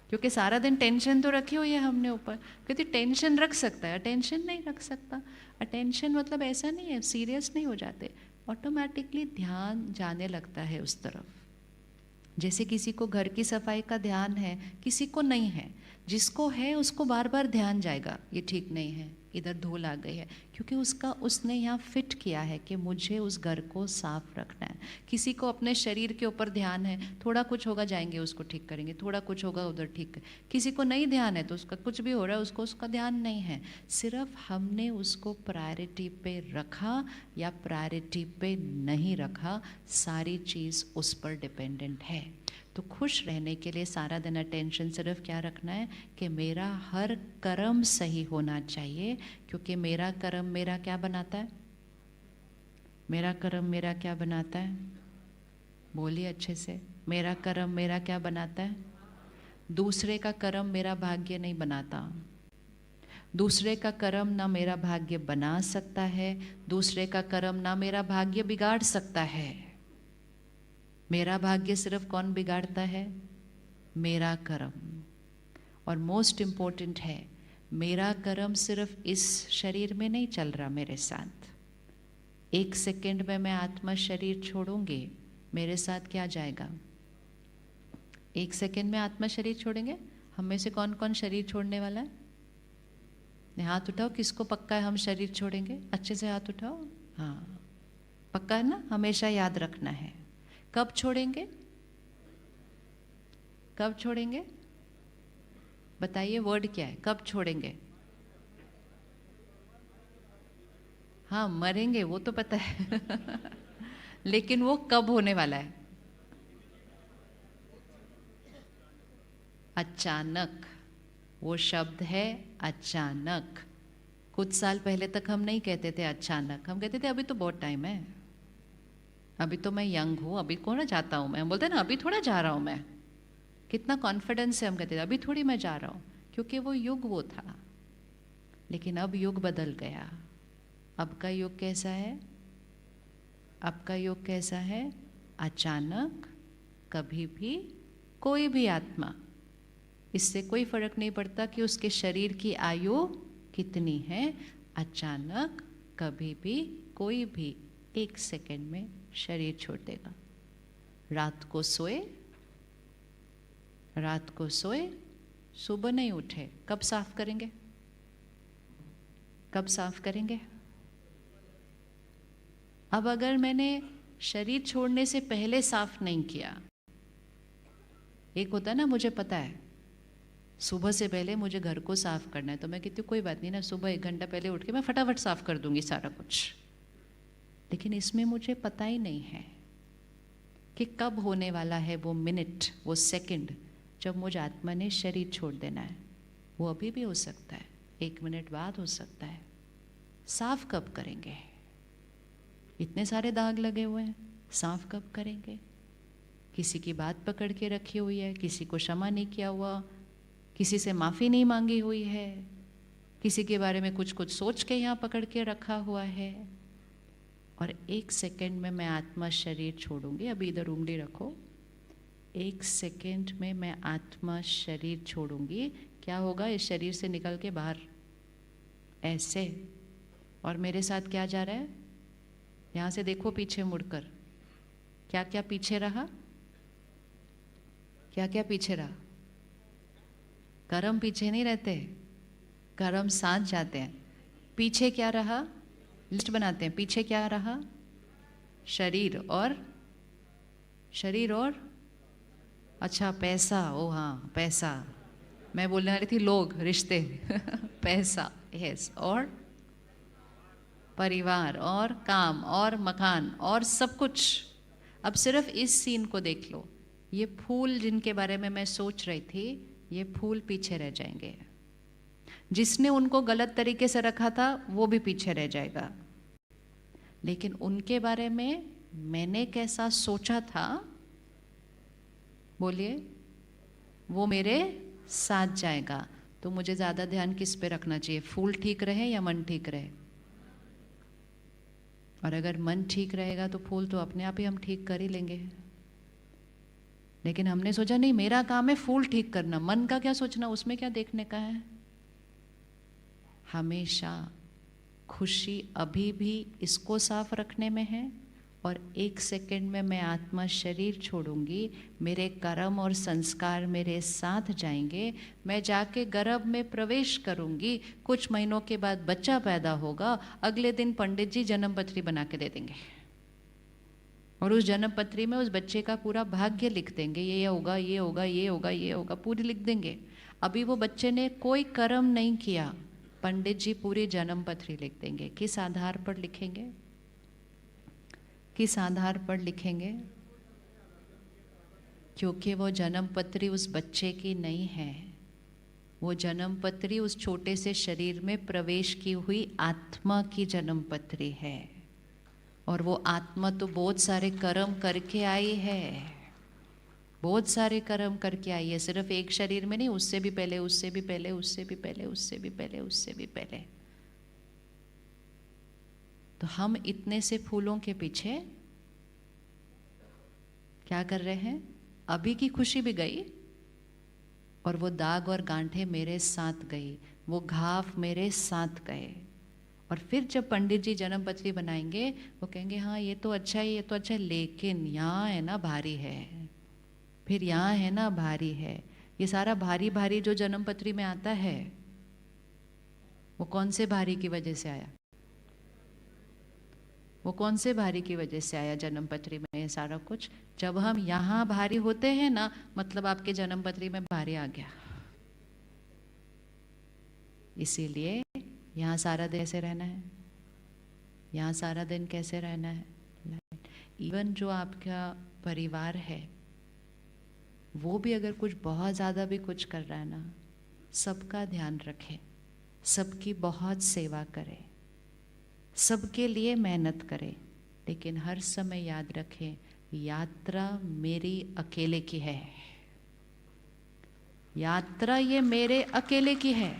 क्योंकि सारा दिन टेंशन तो रखी हुई है हमने ऊपर। कहती टेंशन रख सकता है, अटेंशन नहीं रख सकता। अटेंशन मतलब ऐसा नहीं है, सीरियस नहीं हो जाते, ऑटोमेटिकली ध्यान जाने लगता है उस तरफ। जैसे किसी को घर की सफाई का ध्यान है, किसी को नहीं है, जिसको है उसको बार बार ध्यान जाएगा ये ठीक नहीं है, इधर धूल आ गई है, क्योंकि उसने यहाँ फिट किया है कि मुझे उस घर को साफ रखना है। किसी को अपने शरीर के ऊपर ध्यान है, थोड़ा कुछ होगा जाएंगे उसको ठीक करेंगे, थोड़ा कुछ होगा उधर ठीक। किसी को नहीं ध्यान है तो उसका कुछ भी हो रहा है उसको उसका ध्यान नहीं है। सिर्फ हमने उसको प्रायोरिटी पे रखा या प्रायोरिटी पे नहीं रखा, सारी चीज़ उस पर डिपेंडेंट है। तो खुश रहने के लिए सारा दिन अटेंशन सिर्फ क्या रखना है कि मेरा हर कर्म सही होना चाहिए, क्योंकि मेरा कर्म मेरा क्या बनाता है? मेरा कर्म मेरा क्या बनाता है? बोलिए अच्छे से, मेरा कर्म मेरा क्या बनाता है? दूसरे का कर्म मेरा भाग्य नहीं बनाता। दूसरे का कर्म ना मेरा भाग्य बना सकता है, दूसरे का कर्म ना मेरा भाग्य बिगाड़ सकता है। मेरा भाग्य सिर्फ कौन बिगाड़ता है? मेरा कर्म। और मोस्ट इम्पोर्टेंट है, मेरा कर्म सिर्फ इस शरीर में नहीं चल रहा मेरे साथ। 1 सेकेंड में मैं आत्मा शरीर छोड़ूंगी, मेरे साथ क्या जाएगा? 1 सेकेंड में आत्मा शरीर छोड़ेंगे। हम में से कौन कौन शरीर छोड़ने वाला है? हाथ उठाओ, किसको पक्का है हम शरीर छोड़ेंगे? अच्छे से हाथ उठाओ। हाँ, पक्का है ना? हमेशा याद रखना है। कब छोड़ेंगे? कब छोड़ेंगे? बताइए, वर्ड क्या है? कब छोड़ेंगे? हाँ, मरेंगे वो तो पता है लेकिन वो कब होने वाला है? अचानक। वो शब्द है अचानक। कुछ साल पहले तक हम नहीं कहते थे अचानक, हम कहते थे अभी तो बहुत टाइम है, अभी तो मैं यंग हूँ, अभी कौन जाता हूँ मैं। हम बोलते हैं ना अभी थोड़ा जा रहा हूँ मैं, कितना कॉन्फिडेंस से हम कहते थे अभी थोड़ी मैं जा रहा हूँ, क्योंकि वो युग वो था। लेकिन अब युग बदल गया। अब का युग कैसा है? अब का युग कैसा है? अचानक, कभी भी, कोई भी आत्मा, इससे कोई फर्क नहीं पड़ता कि उसके शरीर की आयु कितनी है, अचानक कभी भी कोई भी 1 सेकेंड में शरीर छोड़ देगा। रात को सोए, रात को सोए, सुबह नहीं उठे, कब साफ करेंगे? कब साफ करेंगे? अब अगर मैंने शरीर छोड़ने से पहले साफ नहीं किया, एक होता है ना, मुझे पता है सुबह से पहले मुझे घर को साफ करना है, तो मैं कहती हूँ कोई बात नहीं ना, सुबह 1 घंटा पहले उठ के मैं फटाफट साफ कर दूंगी सारा कुछ। लेकिन इसमें मुझे पता ही नहीं है कि कब होने वाला है वो मिनट, वो सेकंड जब मुझ आत्मा ने शरीर छोड़ देना है। वो अभी भी हो सकता है, 1 मिनट बाद हो सकता है। साफ कब करेंगे? इतने सारे दाग लगे हुए हैं, साफ कब करेंगे? किसी की बात पकड़ के रखी हुई है, किसी को क्षमा नहीं किया हुआ, किसी से माफ़ी नहीं मांगी हुई है, किसी के बारे में कुछ कुछ सोच के यहाँ पकड़ के रखा हुआ है, और 1 सेकंड में मैं आत्मा शरीर छोड़ूंगी। अभी इधर उंगली रखो, 1 सेकंड में मैं आत्मा शरीर छोड़ूंगी। क्या होगा? इस शरीर से निकल के बाहर ऐसे, और मेरे साथ क्या जा रहा है? यहाँ से देखो पीछे मुड़कर, क्या क्या पीछे रहा? क्या क्या पीछे रहा? कर्म पीछे नहीं रहते, कर्म साथ जाते हैं। पीछे क्या रहा? लिस्ट बनाते हैं। पीछे क्या रहा? शरीर और अच्छा पैसा। ओ हाँ, पैसा। मैं बोलने वाली थी लोग, रिश्ते पैसा, यस, और परिवार और काम और मकान और सब कुछ। अब सिर्फ इस सीन को देख लो, ये फूल जिनके बारे में मैं सोच रही थी, ये फूल पीछे रह जाएंगे। जिसने उनको गलत तरीके से रखा था वो भी पीछे रह जाएगा, लेकिन उनके बारे में मैंने कैसा सोचा था, बोलिए, वो मेरे साथ जाएगा। तो मुझे ज़्यादा ध्यान किस पे रखना चाहिए? फूल ठीक रहे या मन ठीक रहे? और अगर मन ठीक रहेगा तो फूल तो अपने आप ही हम ठीक कर ही लेंगे। लेकिन हमने सोचा नहीं, मेरा काम है फूल ठीक करना, मन का क्या सोचना, उसमें क्या देखने का है। हमेशा खुशी अभी भी इसको साफ रखने में है, और 1 सेकंड में मैं आत्मा शरीर छोड़ूंगी, मेरे कर्म और संस्कार मेरे साथ जाएंगे, मैं जाके गर्भ में प्रवेश करूंगी, कुछ महीनों के बाद बच्चा पैदा होगा, अगले दिन पंडित जी जन्म पत्री बना के दे देंगे, और उस जन्म पत्री में उस बच्चे का पूरा भाग्य लिख देंगे, ये होगा, ये होगा, ये होगा, ये होगा, पूरी लिख देंगे। अभी वो बच्चे ने कोई कर्म नहीं किया, पंडित जी पूरी जन्म पत्री लिख देंगे। किस आधार पर लिखेंगे? किस आधार पर लिखेंगे? क्योंकि वो जन्म पत्री उस बच्चे की नहीं है, वो जन्म पत्री उस छोटे से शरीर में प्रवेश की हुई आत्मा की जन्म पत्री है। और वो आत्मा तो बहुत सारे कर्म करके आई है, बहुत सारे कर्म करके आई है, सिर्फ एक शरीर में नहीं, उससे भी पहले, उससे भी पहले, उससे भी पहले, उससे भी पहले, उससे भी पहले। तो हम इतने से फूलों के पीछे क्या कर रहे हैं? अभी की खुशी भी गई, और वो दाग और गांठें मेरे साथ गई, वो घाव मेरे साथ गए। और फिर जब पंडित जी जन्म पत्री बनाएंगे, वो कहेंगे हाँ ये तो अच्छा है, ये तो अच्छा है, लेकिन यहाँ है ना भारी है, फिर यहाँ है ना भारी है। ये सारा भारी भारी जो जन्म पत्री में आता है, वो कौन से भारी की वजह से आया? वो कौन से भारी की वजह से आया जन्म पत्री में ये सारा कुछ? जब हम यहाँ भारी होते हैं ना, मतलब आपके जन्म पत्री में भारी आ गया। इसीलिए यहाँ सारा दिन कैसे रहना है? यहाँ सारा दिन कैसे रहना है? इवन जो आपका परिवार है, वो भी अगर कुछ बहुत ज़्यादा भी कुछ कर रहा है ना, सबका ध्यान रखें, सबकी बहुत सेवा करें, सबके लिए मेहनत करें, लेकिन हर समय याद रखें, यात्रा मेरी अकेले की है, यात्रा ये मेरे अकेले की है।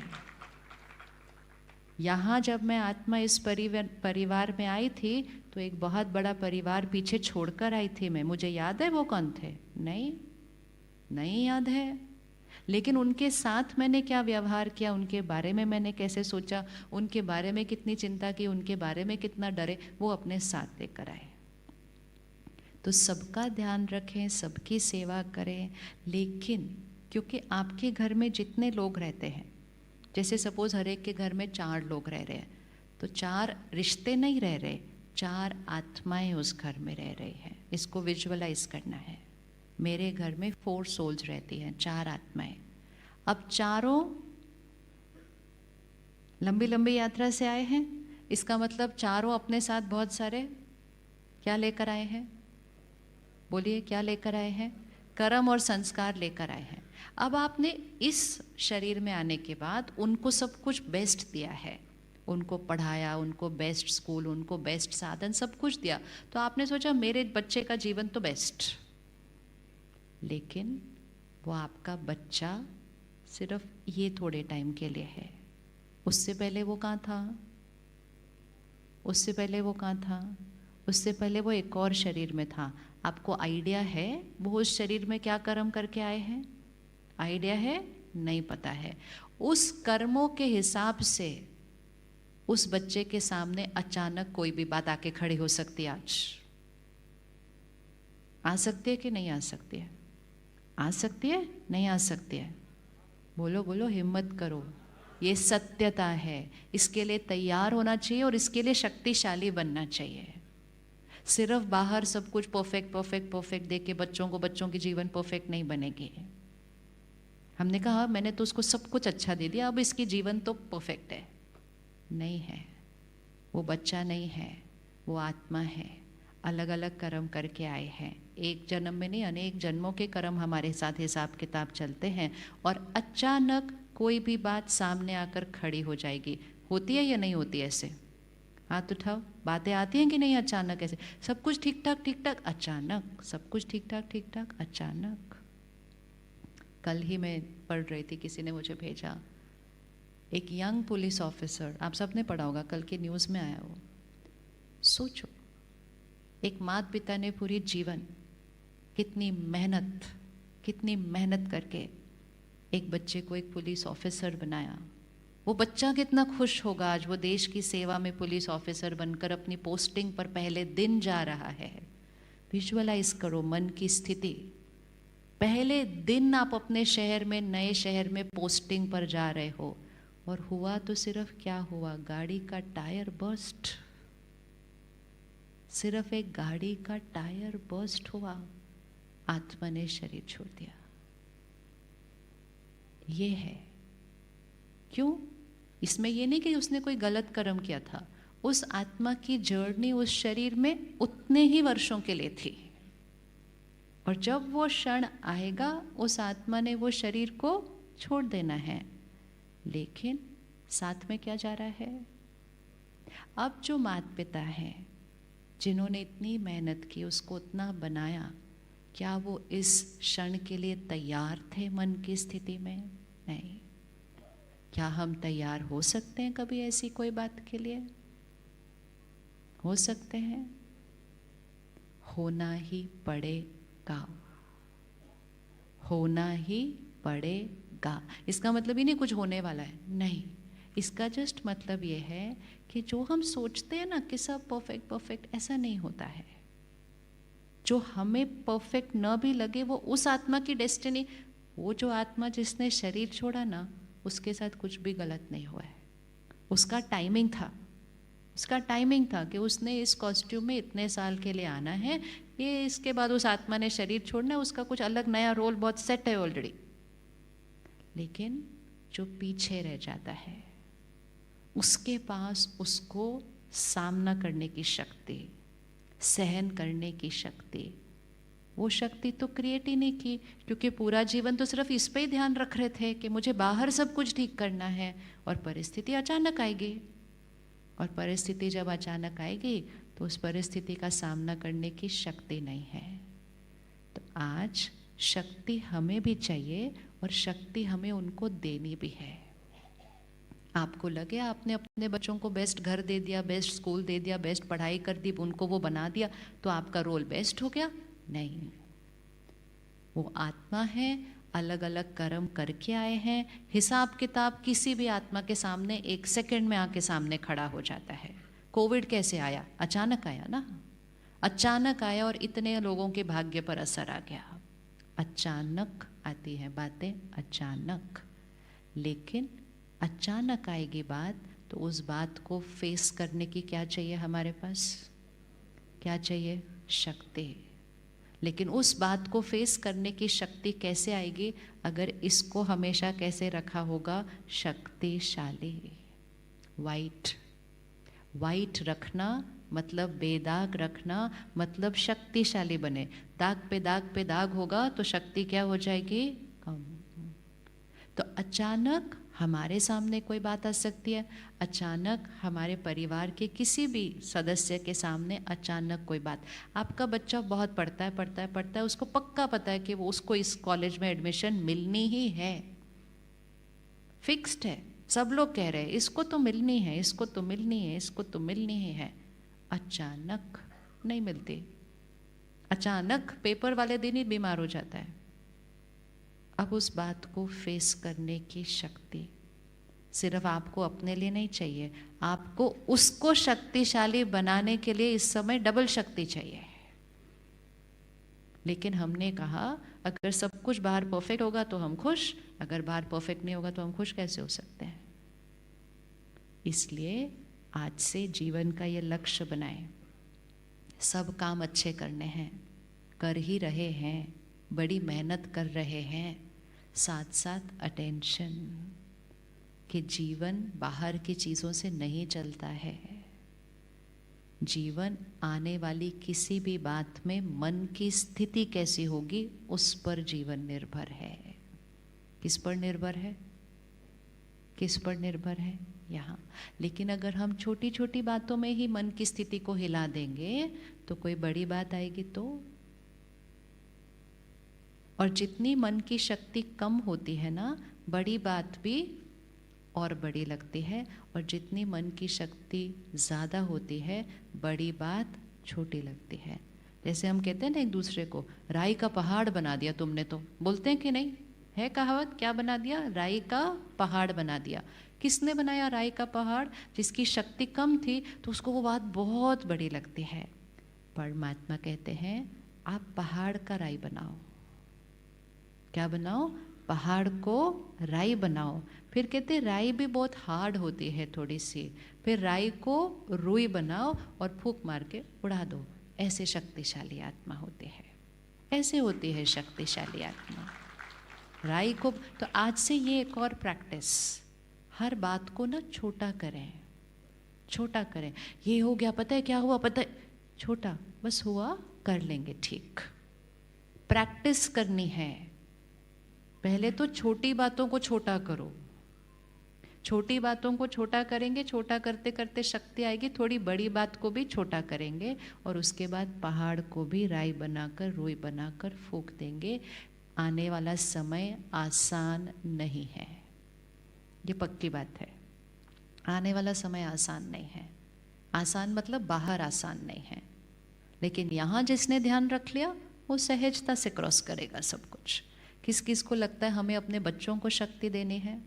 यहाँ जब मैं आत्मा इस परिवार में आई थी, तो एक बहुत बड़ा परिवार पीछे छोड़कर आई थी मैं। मुझे याद है वो कौन थे? नहीं याद है। लेकिन उनके साथ मैंने क्या व्यवहार किया, उनके बारे में मैंने कैसे सोचा, उनके बारे में कितनी चिंता की, उनके बारे में कितना डरे, वो अपने साथ लेकर आए। तो सबका ध्यान रखें, सबकी सेवा करें, लेकिन क्योंकि आपके घर में जितने लोग रहते हैं, जैसे सपोज हर एक के घर में 4 लोग रह रहे हैं, तो 4 रिश्ते नहीं रह रहे, 4 आत्माएं उस घर में रह रही हैं। इसको विजुअलाइज करना है। मेरे घर में 4 सोल्स रहती हैं, 4 आत्माएं। अब चारों लंबी लंबी यात्रा से आए हैं, इसका मतलब चारों अपने साथ बहुत सारे क्या लेकर आए हैं? बोलिए, क्या लेकर आए हैं? कर्म और संस्कार लेकर आए हैं। अब आपने इस शरीर में आने के बाद उनको सब कुछ बेस्ट दिया है, उनको पढ़ाया, उनको बेस्ट स्कूल, उनको बेस्ट साधन, सब कुछ दिया, तो आपने सोचा मेरे बच्चे का जीवन तो बेस्ट। लेकिन वो आपका बच्चा सिर्फ ये थोड़े टाइम के लिए है। उससे पहले वो कहाँ था? उससे पहले वो कहाँ था? उससे पहले वो एक और शरीर में था। आपको आइडिया है वो उस शरीर में क्या कर्म करके आए हैं? आइडिया है? नहीं पता है। उस कर्मों के हिसाब से उस बच्चे के सामने अचानक कोई भी बात आके खड़ी हो सकती है। आज आ सकती है कि नहीं आ सकती है? आ सकती है? नहीं आ सकती है? बोलो बोलो, हिम्मत करो। ये सत्यता है। इसके लिए तैयार होना चाहिए और इसके लिए शक्तिशाली बनना चाहिए। सिर्फ बाहर सब कुछ परफेक्ट परफेक्ट परफेक्ट देख के बच्चों की जीवन परफेक्ट नहीं बनेगी। हमने कहा मैंने तो उसको सब कुछ अच्छा दे दिया, अब इसकी जीवन तो परफेक्ट है। नहीं है। वो बच्चा नहीं है, वो आत्मा है। अलग अलग कर्म करके आए हैं। एक जन्म में नहीं, अनेक जन्मों के कर्म हमारे साथ हिसाब किताब चलते हैं। और अचानक कोई भी बात सामने आकर खड़ी हो जाएगी। होती है या नहीं होती? ऐसे हाथ उठाओ। बातें आती हैं कि नहीं? अचानक ऐसे सब कुछ ठीक ठाक अचानक सब कुछ ठीक ठाक अचानक। कल ही मैं पढ़ रही थी, किसी ने मुझे भेजा, एक यंग पुलिस ऑफिसर, आप सबने पढ़ा होगा, कल के न्यूज़ में आया वो। सोचो, एक माता पिता ने पूरी जीवन कितनी मेहनत करके एक बच्चे को एक पुलिस ऑफिसर बनाया। वो बच्चा कितना खुश होगा आज वो देश की सेवा में पुलिस ऑफिसर बनकर अपनी पोस्टिंग पर पहले दिन जा रहा है। विजुअलाइज करो मन की स्थिति। पहले दिन आप अपने शहर में, नए शहर में पोस्टिंग पर जा रहे हो, और हुआ तो सिर्फ क्या हुआ? गाड़ी का टायर बर्स्ट। सिर्फ एक गाड़ी का टायर बर्स्ट हुआ, आत्मा ने शरीर छोड़ दिया। ये है। क्यों? इसमें ये नहीं कि उसने कोई गलत कर्म किया था। उस आत्मा की जर्नी उस शरीर में उतने ही वर्षों के लिए थी, और जब वो क्षण आएगा उस आत्मा ने वो शरीर को छोड़ देना है। लेकिन साथ में क्या जा रहा है? अब जो माता पिता हैं जिन्होंने इतनी मेहनत की, उसको उतना बनाया, क्या वो इस क्षण के लिए तैयार थे मन की स्थिति में? नहीं। क्या हम तैयार हो सकते हैं कभी ऐसी कोई बात के लिए? हो सकते हैं। होना ही पड़ेगा, होना ही पड़ेगा। इसका मतलब ही नहीं कुछ होने वाला है, नहीं। इसका जस्ट मतलब ये है कि जो हम सोचते हैं ना कि सब परफेक्ट परफेक्ट, ऐसा नहीं होता है। जो हमें परफेक्ट न भी लगे, वो उस आत्मा की डेस्टिनी, वो जो आत्मा जिसने शरीर छोड़ा ना, उसके साथ कुछ भी गलत नहीं हुआ है। उसका टाइमिंग था, उसका टाइमिंग था कि उसने इस कॉस्ट्यूम में इतने साल के लिए आना है, ये इसके बाद उस आत्मा ने शरीर छोड़ना है, उसका कुछ अलग नया रोल बहुत सेट है ऑलरेडी। लेकिन जो पीछे रह जाता है उसके पास उसको सामना करने की शक्ति, सहन करने की शक्ति, वो शक्ति तो क्रिएट ही नहीं की, क्योंकि पूरा जीवन तो सिर्फ इस पे ही ध्यान रख रहे थे कि मुझे बाहर सब कुछ ठीक करना है, और परिस्थिति अचानक आएगी। और परिस्थिति जब अचानक आएगी तो उस परिस्थिति का सामना करने की शक्ति नहीं है। तो आज शक्ति हमें भी चाहिए, और शक्ति हमें उनको देनी भी है। आपको लगे आपने अपने बच्चों को बेस्ट घर दे दिया, बेस्ट स्कूल दे दिया, बेस्ट पढ़ाई कर दी, उनको वो बना दिया, तो आपका रोल बेस्ट हो गया? नहीं। वो आत्मा है, अलग अलग कर्म करके आए हैं। हिसाब किताब किसी भी आत्मा के सामने एक सेकंड में आके सामने खड़ा हो जाता है। कोविड कैसे आया? अचानक आया ना। अचानक आया और इतने लोगों के भाग्य पर असर आ गया। अचानक आती है बातें, अचानक। लेकिन अचानक आएगी बात तो उस बात को फेस करने की क्या चाहिए हमारे पास? क्या चाहिए? शक्ति। लेकिन उस बात को फेस करने की शक्ति कैसे आएगी? अगर इसको हमेशा कैसे रखा होगा? शक्तिशाली। वाइट रखना मतलब बेदाग रखना, मतलब शक्तिशाली बने। दाग पे दाग होगा तो शक्ति क्या हो जाएगी? कम। तो अचानक हमारे सामने कोई बात आ सकती है, अचानक हमारे परिवार के किसी भी सदस्य के सामने अचानक कोई बात। आपका बच्चा बहुत पढ़ता है, उसको पक्का पता है कि वो उसको इस कॉलेज में एडमिशन मिलनी ही है, फिक्स्ड है, सब लोग कह रहे हैं इसको तो मिलनी है, इसको तो मिलनी है, इसको तो मिलनी ही है। अचानक नहीं मिलती, अचानक पेपर वाले दिन ही बीमार हो जाता है। अब उस बात को फेस करने की शक्ति सिर्फ आपको अपने लिए नहीं चाहिए, आपको उसको शक्तिशाली बनाने के लिए इस समय डबल शक्ति चाहिए। लेकिन हमने कहा अगर सब कुछ बाहर परफेक्ट होगा तो हम खुश, अगर बाहर परफेक्ट नहीं होगा तो हम खुश कैसे हो सकते हैं? इसलिए आज से जीवन का ये लक्ष्य बनाएं, सब काम अच्छे करने हैं, कर ही रहे हैं, बड़ी मेहनत कर रहे हैं, साथ साथ अटेंशन कि जीवन बाहर की चीज़ों से नहीं चलता है। जीवन आने वाली किसी भी बात में मन की स्थिति कैसी होगी उस पर जीवन निर्भर है। किस पर निर्भर है? किस पर निर्भर है? यहाँ। लेकिन अगर हम छोटी छोटी बातों में ही मन की स्थिति को हिला देंगे तो कोई बड़ी बात आएगी तो? और जितनी मन की शक्ति कम होती है ना, बड़ी बात भी और बड़ी लगती है, और जितनी मन की शक्ति ज़्यादा होती है बड़ी बात छोटी लगती है। जैसे हम कहते हैं ना एक दूसरे को, राई का पहाड़ बना दिया तुमने, तो बोलते हैं कि नहीं? है कहावत, क्या बना दिया? राई का पहाड़ बना दिया। किसने बनाया राई का पहाड़? जिसकी शक्ति कम थी तो उसको वो बात बहुत बड़ी लगती है। परमात्मा कहते हैं आप पहाड़ का राई बनाओ। क्या बनाओ? पहाड़ को राई बनाओ। फिर कहते राई भी बहुत हार्ड होती है थोड़ी सी, फिर राई को रुई बनाओ और फूंक मार के उड़ा दो। ऐसे शक्तिशाली आत्मा होती है, ऐसे होती है शक्तिशाली आत्मा। राई को तो आज से ये एक और प्रैक्टिस, हर बात को ना छोटा करें, छोटा करें। ये हो गया, पता है क्या हुआ, पता है, छोटा बस हुआ, कर लेंगे ठीक। प्रैक्टिस करनी है। पहले तो छोटी बातों को छोटा करो, छोटी बातों को छोटा करेंगे, छोटा करते करते शक्ति आएगी, थोड़ी बड़ी बात को भी छोटा करेंगे और उसके बाद पहाड़ को भी राई बनाकर, रुई बनाकर फूंक देंगे। आने वाला समय आसान नहीं है, ये पक्की बात है। आने वाला समय आसान नहीं है। आसान मतलब बाहर आसान नहीं है, लेकिन यहाँ जिसने ध्यान रख लिया वो सहजता से क्रॉस करेगा सब कुछ। किस किस को लगता है हमें अपने बच्चों को शक्ति देनी है?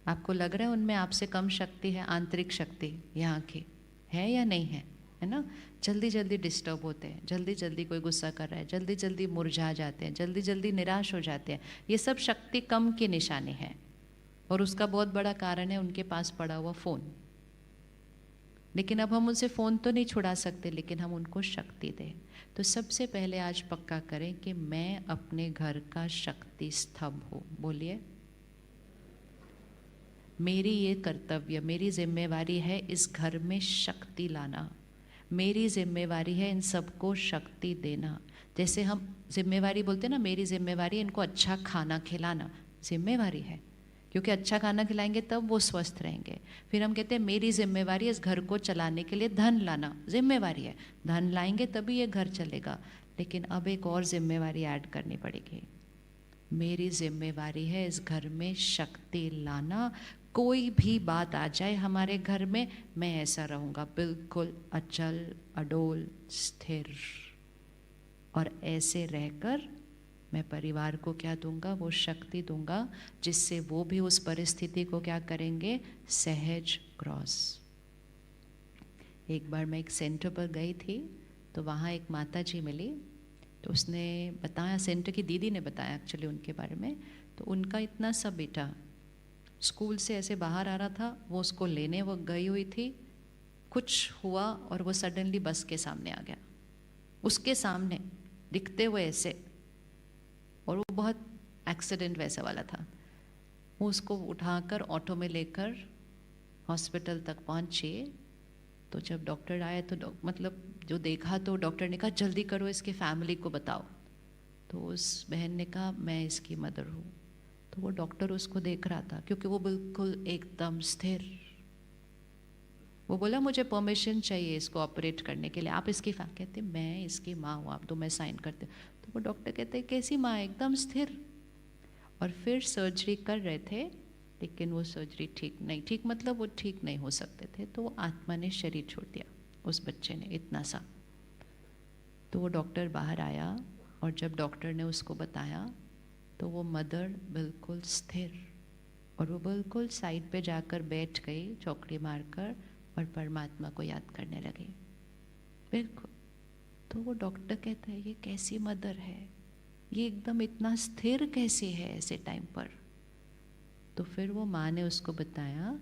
आपको लग रहा है उनमें आपसे कम शक्ति है? आंतरिक शक्ति यहाँ की है या नहीं है? है ना? जल्दी जल्दी डिस्टर्ब होते हैं, जल्दी जल्दी कोई गुस्सा कर रहा है, जल्दी जल्दी मुरझा जाते हैं, जल्दी जल्दी निराश हो जाते हैं। ये सब शक्ति कम की निशानी है, और उसका बहुत बड़ा कारण है उनके पास पड़ा हुआ फ़ोन। लेकिन अब हम उनसे फ़ोन तो नहीं छुड़ा सकते, लेकिन हम उनको शक्ति दें। तो सबसे पहले आज पक्का करें कि मैं अपने घर का शक्ति स्तंभ हूँ। बोलिए, मेरी ये कर्तव्य, मेरी जिम्मेवारी है इस घर में शक्ति लाना, मेरी जिम्मेवारी है इन सबको शक्ति देना। जैसे हम जिम्मेवारी बोलते हैं ना, मेरी जिम्मेवारी इनको अच्छा खाना खिलाना, जिम्मेवारी है, क्योंकि अच्छा खाना खिलाएंगे तब वो स्वस्थ रहेंगे। फिर हम कहते हैं मेरी जिम्मेवारी है इस घर को चलाने के लिए धन लाना, जिम्मेवारी है, धन लाएंगे तभी ये घर चलेगा। लेकिन अब एक और जिम्मेवारी ऐड करनी पड़ेगी, मेरी जिम्मेवारी है इस घर में शक्ति लाना। कोई भी बात आ जाए हमारे घर में, मैं ऐसा रहूँगा बिल्कुल अचल अडोल स्थिर, और ऐसे रहकर मैं परिवार को क्या दूंगा? वो शक्ति दूंगा जिससे वो भी उस परिस्थिति को क्या करेंगे? सहज क्रॉस। एक बार मैं एक सेंटर पर गई थी, तो वहाँ एक माता जी मिली, तो उसने बताया, सेंटर की दीदी ने बताया एक्चुअली उनके बारे में। तो उनका इतना सा बेटा स्कूल से ऐसे बाहर आ रहा था, वो उसको लेने वो गई हुई थी, कुछ हुआ और वो सडनली बस के सामने आ गया, उसके सामने दिखते हुए ऐसे, और वो बहुत एक्सीडेंट वैसा वाला था। वो उसको उठाकर ऑटो में लेकर हॉस्पिटल तक पहुंचे। तो जब डॉक्टर आए तो मतलब जो देखा तो डॉक्टर ने कहा जल्दी करो, इसके फैमिली को बताओ। तो उस बहन ने कहा मैं इसकी मदर हूँ। तो वो डॉक्टर उसको देख रहा था, क्योंकि वो बिल्कुल एकदम स्थिर। वो बोला मुझे परमिशन चाहिए इसको ऑपरेट करने के लिए, आप इसकी कहते मैं इसकी माँ हूँ, आप तो मैं साइन करते। तो वो डॉक्टर कहते कैसी माँ, एकदम स्थिर। और फिर सर्जरी कर रहे थे, लेकिन वो सर्जरी ठीक नहीं, ठीक मतलब वो ठीक नहीं हो सकते थे। तो वो आत्मा ने शरीर छोड़ दिया, उस बच्चे ने इतना सा। तो वो डॉक्टर बाहर आया, और जब डॉक्टर ने उसको बताया तो वो मदर बिल्कुल स्थिर, और वो बिल्कुल साइड पे जाकर बैठ गई चौकड़ी मारकर, और परमात्मा को याद करने लगी बिल्कुल। तो वो डॉक्टर कहता है ये कैसी मदर है, ये एकदम इतना स्थिर कैसे है ऐसे टाइम पर। तो फिर वो माँ ने उसको बताया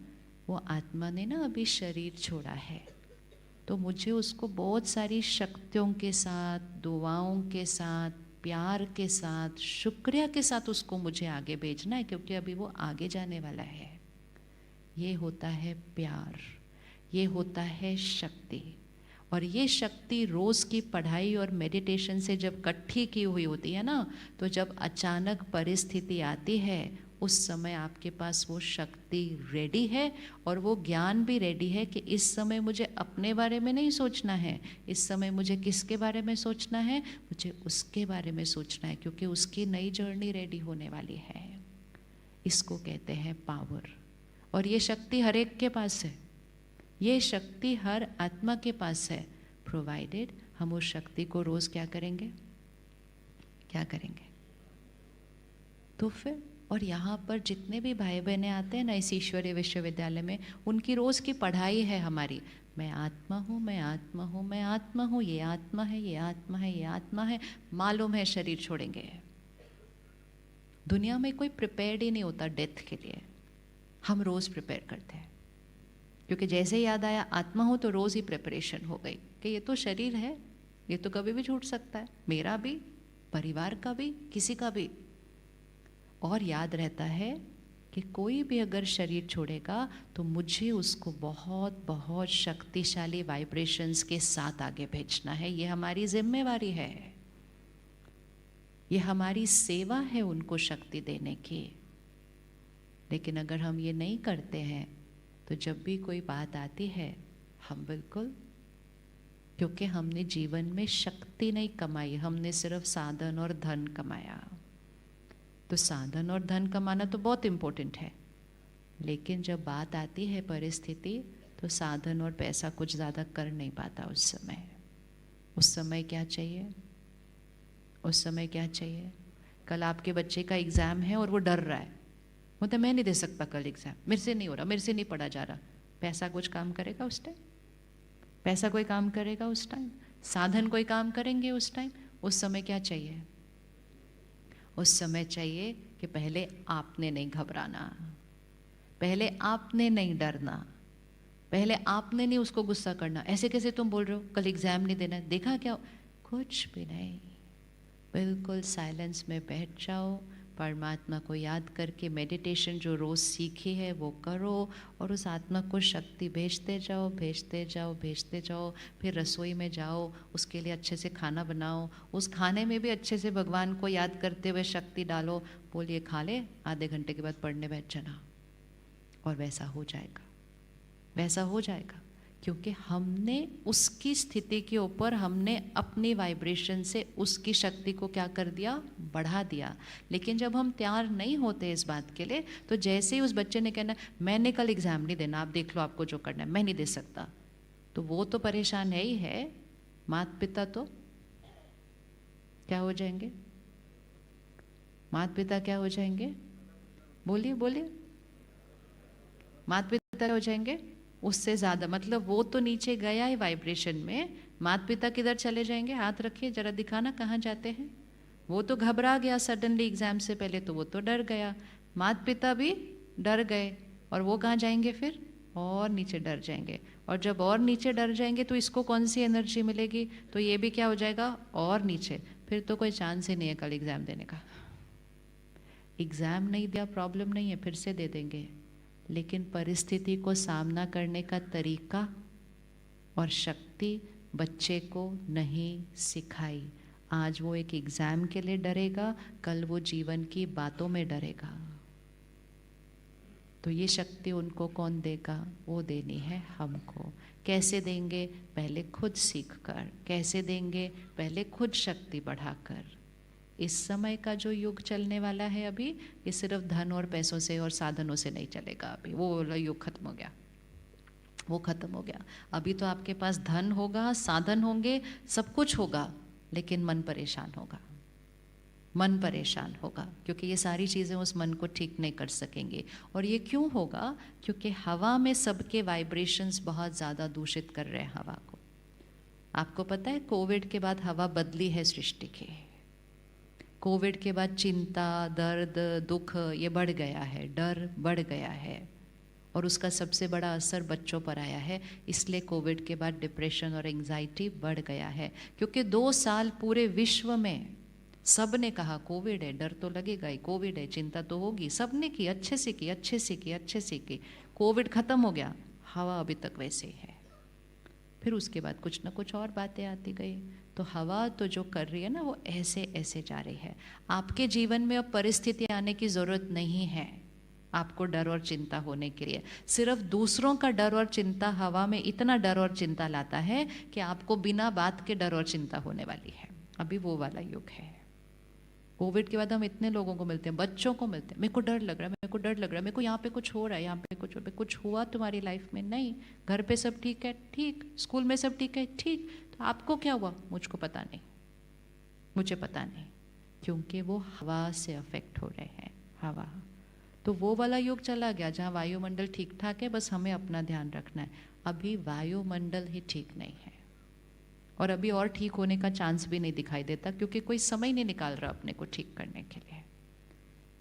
वो आत्मा ने ना अभी शरीर छोड़ा है, तो मुझे उसको बहुत सारी शक्तियों के साथ, दुआओं के साथ, प्यार के साथ, शुक्रिया के साथ उसको मुझे आगे भेजना है, क्योंकि अभी वो आगे जाने वाला है। ये होता है प्यार, ये होता है शक्ति। और ये शक्ति रोज़ की पढ़ाई और मेडिटेशन से जब इकट्ठी की हुई होती है ना, तो जब अचानक परिस्थिति आती है, उस समय आपके पास वो शक्ति रेडी है, और वो ज्ञान भी रेडी है कि इस समय मुझे अपने बारे में नहीं सोचना है, इस समय मुझे किसके बारे में सोचना है, मुझे उसके बारे में सोचना है, क्योंकि उसकी नई जर्नी रेडी होने वाली है। इसको कहते हैं पावर। और ये शक्ति हर एक के पास है, ये शक्ति हर आत्मा के पास है, प्रोवाइडेड हम उस शक्ति को रोज क्या करेंगे, क्या करेंगे। तो फिर और यहाँ पर जितने भी भाई बहनें आते हैं ना इस ईश्वरीय विश्वविद्यालय में, उनकी रोज की पढ़ाई है हमारी, मैं आत्मा हूँ, मैं आत्मा हूँ, मैं आत्मा हूँ, ये आत्मा है, ये आत्मा है, ये आत्मा है। मालूम है शरीर छोड़ेंगे। दुनिया में कोई प्रिपेयर्ड ही नहीं होता डेथ के लिए, हम रोज प्रिपेयर करते हैं, क्योंकि जैसे याद आया आत्मा हो तो रोज ही प्रिपरेशन हो गई कि ये तो शरीर है, ये तो कभी भी छूट सकता है, मेरा भी, परिवार का भी, किसी का भी। और याद रहता है कि कोई भी अगर शरीर छोड़ेगा तो मुझे उसको बहुत बहुत शक्तिशाली वाइब्रेशंस के साथ आगे भेजना है। ये हमारी जिम्मेवारी है, ये हमारी सेवा है उनको शक्ति देने की। लेकिन अगर हम ये नहीं करते हैं तो जब भी कोई बात आती है हम बिल्कुल, क्योंकि हमने जीवन में शक्ति नहीं कमाई, हमने सिर्फ साधन और धन कमाया। तो साधन और धन कमाना तो बहुत इम्पोर्टेंट है, लेकिन जब बात आती है परिस्थिति, तो साधन और पैसा कुछ ज़्यादा कर नहीं पाता उस समय। उस समय क्या चाहिए, उस समय क्या चाहिए। कल आपके बच्चे का एग्ज़ाम है और वो डर रहा है, मतलब मैं नहीं दे सकता कल एग्ज़ाम, मेरे से नहीं हो रहा, मेरे से नहीं पढ़ा जा रहा। पैसा कुछ काम करेगा उस टाइम, पैसा कोई काम करेगा उस टाइम, साधन कोई काम करेंगे उस टाइम। उस समय क्या चाहिए, उस समय चाहिए कि पहले आपने नहीं घबराना, पहले आपने नहीं डरना, पहले आपने नहीं उसको गुस्सा करना। ऐसे कैसे तुम बोल रहे हो कल एग्ज़ाम नहीं देना, देखा क्या, कुछ भी नहीं, बिल्कुल साइलेंस में बैठ जाओ, परमात्मा को याद करके मेडिटेशन जो रोज़ सीखी है वो करो, और उस आत्मा को शक्ति भेजते जाओ, भेजते जाओ, भेजते जाओ। फिर रसोई में जाओ, उसके लिए अच्छे से खाना बनाओ, उस खाने में भी अच्छे से भगवान को याद करते हुए शक्ति डालो, बोलिए खा ले, आधे घंटे के बाद पढ़ने बैठ जाना। और वैसा हो जाएगा, वैसा हो जाएगा, क्योंकि हमने उसकी स्थिति के ऊपर हमने अपनी वाइब्रेशन से उसकी शक्ति को क्या कर दिया, बढ़ा दिया। लेकिन जब हम तैयार नहीं होते इस बात के लिए, तो जैसे ही उस बच्चे ने कहना मैंने कल एग्ज़ाम नहीं देना, आप देख लो आपको जो करना है, मैं नहीं दे सकता, तो वो तो परेशान है ही है, माता पिता तो क्या हो जाएंगे, माता पिता क्या हो जाएंगे, बोलिए बोलिए, माता पिता क्या हो जाएंगे, उससे ज़्यादा, मतलब वो तो नीचे गया है वाइब्रेशन में, माता पिता किधर चले जाएंगे? हाथ रखिए जरा, दिखाना कहाँ जाते हैं। वो तो घबरा गया सडनली एग्जाम से पहले, तो वो तो डर गया, माता पिता भी डर गए, और वो कहाँ जाएंगे फिर? और नीचे डर जाएंगे। और जब और नीचे डर जाएंगे तो इसको कौन सी एनर्जी मिलेगी? तो ये भी क्या हो जाएगा? और नीचे। फिर तो कोई चांस ही नहीं है कल एग्जाम देने का। एग्जाम नहीं दिया प्रॉब्लम नहीं है, फिर से दे देंगे, लेकिन परिस्थिति को सामना करने का तरीका और शक्ति बच्चे को नहीं सिखाई। आज वो एक एग्जाम के लिए डरेगा, कल वो जीवन की बातों में डरेगा। तो ये शक्ति उनको कौन देगा? वो देनी है हमको। कैसे देंगे? पहले खुद सीख कर। कैसे देंगे? पहले खुद शक्ति बढ़ाकर। इस समय का जो युग चलने वाला है अभी, ये सिर्फ धन और पैसों से और साधनों से नहीं चलेगा। अभी वो वाला युग खत्म हो गया, वो खत्म हो गया। अभी तो आपके पास धन होगा, साधन होंगे, सब कुछ होगा, लेकिन मन परेशान होगा। मन परेशान होगा क्योंकि ये सारी चीज़ें उस मन को ठीक नहीं कर सकेंगे। और ये क्यों होगा? क्योंकि हवा में सबके वाइब्रेशंस बहुत ज़्यादा दूषित कर रहे हैं हवा को। आपको पता है कोविड के बाद हवा बदली है सृष्टि की। कोविड के बाद चिंता, दर्द, दुख ये बढ़ गया है, डर बढ़ गया है, और उसका सबसे बड़ा असर बच्चों पर आया है। इसलिए कोविड के बाद डिप्रेशन और एंजाइटी बढ़ गया है, क्योंकि 2 साल पूरे विश्व में सब ने कहा कोविड है, डर तो लगेगा ही, कोविड है, चिंता तो होगी, सब ने की, अच्छे से की, अच्छे से की, अच्छे से की। कोविड खत्म हो गया, हवा अभी तक वैसे ही है। फिर उसके बाद कुछ ना कुछ और बातें आती गई। तो हवा तो जो कर रही है ना, वो ऐसे ऐसे जा रही है। आपके जीवन में अब परिस्थिति आने की ज़रूरत नहीं है आपको डर और चिंता होने के लिए। सिर्फ दूसरों का डर और चिंता हवा में इतना डर और चिंता लाता है कि आपको बिना बात के डर और चिंता होने वाली है। अभी वो वाला युग है। कोविड के बाद हम इतने लोगों को मिलते हैं, बच्चों को मिलते हैं, मेरे को डर लग रहा है, मेरे को डर लग रहा है, मेरे को यहाँ पे कुछ हो रहा है, यहाँ पे कुछ हुआ तुम्हारी लाइफ में? नहीं। घर पे सब ठीक है? ठीक। स्कूल में सब ठीक है? ठीक। तो आपको क्या हुआ? मुझको पता नहीं, मुझे पता नहीं, क्योंकि वो हवा से अफेक्ट हो रहे हैं। हवा तो वो वाला युग चला गया जहाँ वायुमंडल ठीक ठाक है, बस हमें अपना ध्यान रखना है। अभी वायुमंडल ही ठीक नहीं है, और अभी और ठीक होने का चांस भी नहीं दिखाई देता, क्योंकि कोई समय नहीं निकाल रहा अपने को ठीक करने के लिए।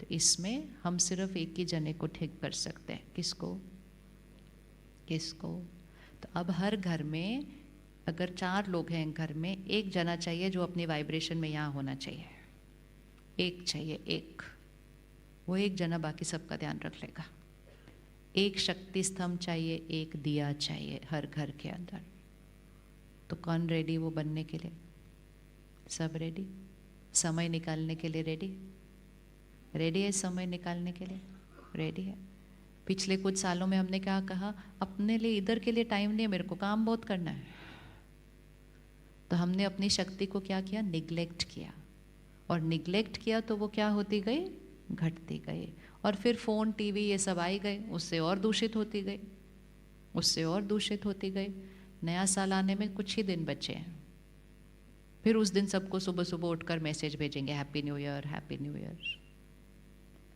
तो इसमें हम सिर्फ एक ही जने को ठीक कर सकते हैं। किसको? किसको? तो अब हर घर में अगर 4 लोग हैं घर में, एक जना चाहिए जो अपनी वाइब्रेशन में यहाँ होना चाहिए। एक चाहिए, एक। वो एक जना बाकी सबका ध्यान रख लेगा। एक शक्ति स्तंभ चाहिए, एक दिया चाहिए हर घर के अंदर। तो कौन रेडी वो बनने के लिए? सब रेडी? समय निकालने के लिए रेडी? रेडी है समय निकालने के लिए? रेडी है। पिछले कुछ सालों में हमने क्या कहा? अपने लिए इधर के लिए टाइम नहीं है, मेरे को काम बहुत करना है। तो हमने अपनी शक्ति को क्या किया? निग्लेक्ट किया। और निग्लेक्ट किया तो वो क्या होती गई? घटती गई। और फिर फ़ोन, टीवी ये सब आई गए, उससे और दूषित होती गई, उससे और दूषित होती गई। नया साल आने में कुछ ही दिन बचे हैं, फिर उस दिन सबको सुबह सुबह उठकर मैसेज भेजेंगे happy new year, happy new year.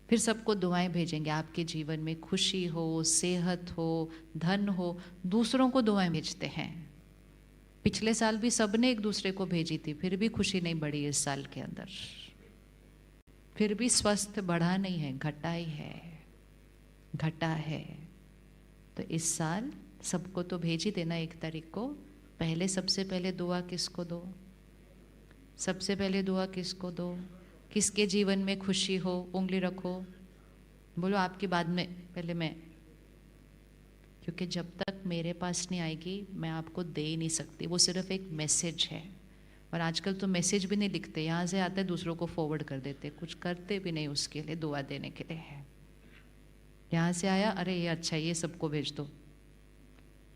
फिर सबको दुआएं भेजेंगे, आपके जीवन में खुशी हो, सेहत हो, धन हो। दूसरों को दुआएं भेजते हैं। पिछले साल भी सबने एक दूसरे को भेजी थी, फिर भी खुशी नहीं बढ़ी इस साल के अंदर, फिर भी स्वास्थ्य बढ़ा नहीं है, घटा ही है, घटा है। तो इस साल सबको तो भेज ही देना 1 तारीख को। पहले सबसे पहले दुआ किसको दो? सबसे पहले दुआ किसको दो? किसके जीवन में खुशी हो? उंगली रखो, बोलो आपकी बाद में, पहले मैं। क्योंकि जब तक मेरे पास नहीं आएगी मैं आपको दे ही नहीं सकती। वो सिर्फ एक मैसेज है। और आजकल तो मैसेज भी नहीं लिखते, यहाँ से आते दूसरों को फॉरवर्ड कर देते, कुछ करते भी नहीं उसके लिए, दुआ देने के लिए है। यहाँ से आया, अरे ये अच्छा, ये सबको भेज दो।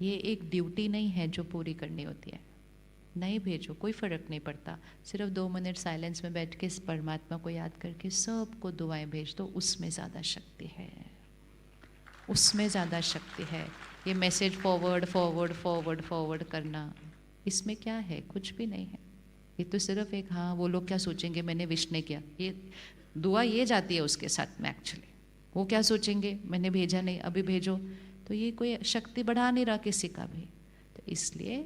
ये एक ड्यूटी नहीं है जो पूरी करनी होती है। नहीं भेजो, कोई फ़र्क नहीं पड़ता। सिर्फ 2 मिनट साइलेंस में बैठ के परमात्मा को याद करके सबको दुआएं भेज दो। उसमें ज़्यादा शक्ति है, उसमें ज़्यादा शक्ति है। ये message forward forward forward forward करना, इसमें क्या है? कुछ भी नहीं है। ये तो सिर्फ एक, हाँ वो लोग क्या सोचेंगे मैंने विश नहीं किया, ये दुआ ये जाती है उसके साथ में। एक्चुअली वो क्या सोचेंगे मैंने भेजा नहीं, अभी भेजो। तो ये कोई शक्ति बढ़ा नहीं रहा किसी का भी। तो इसलिए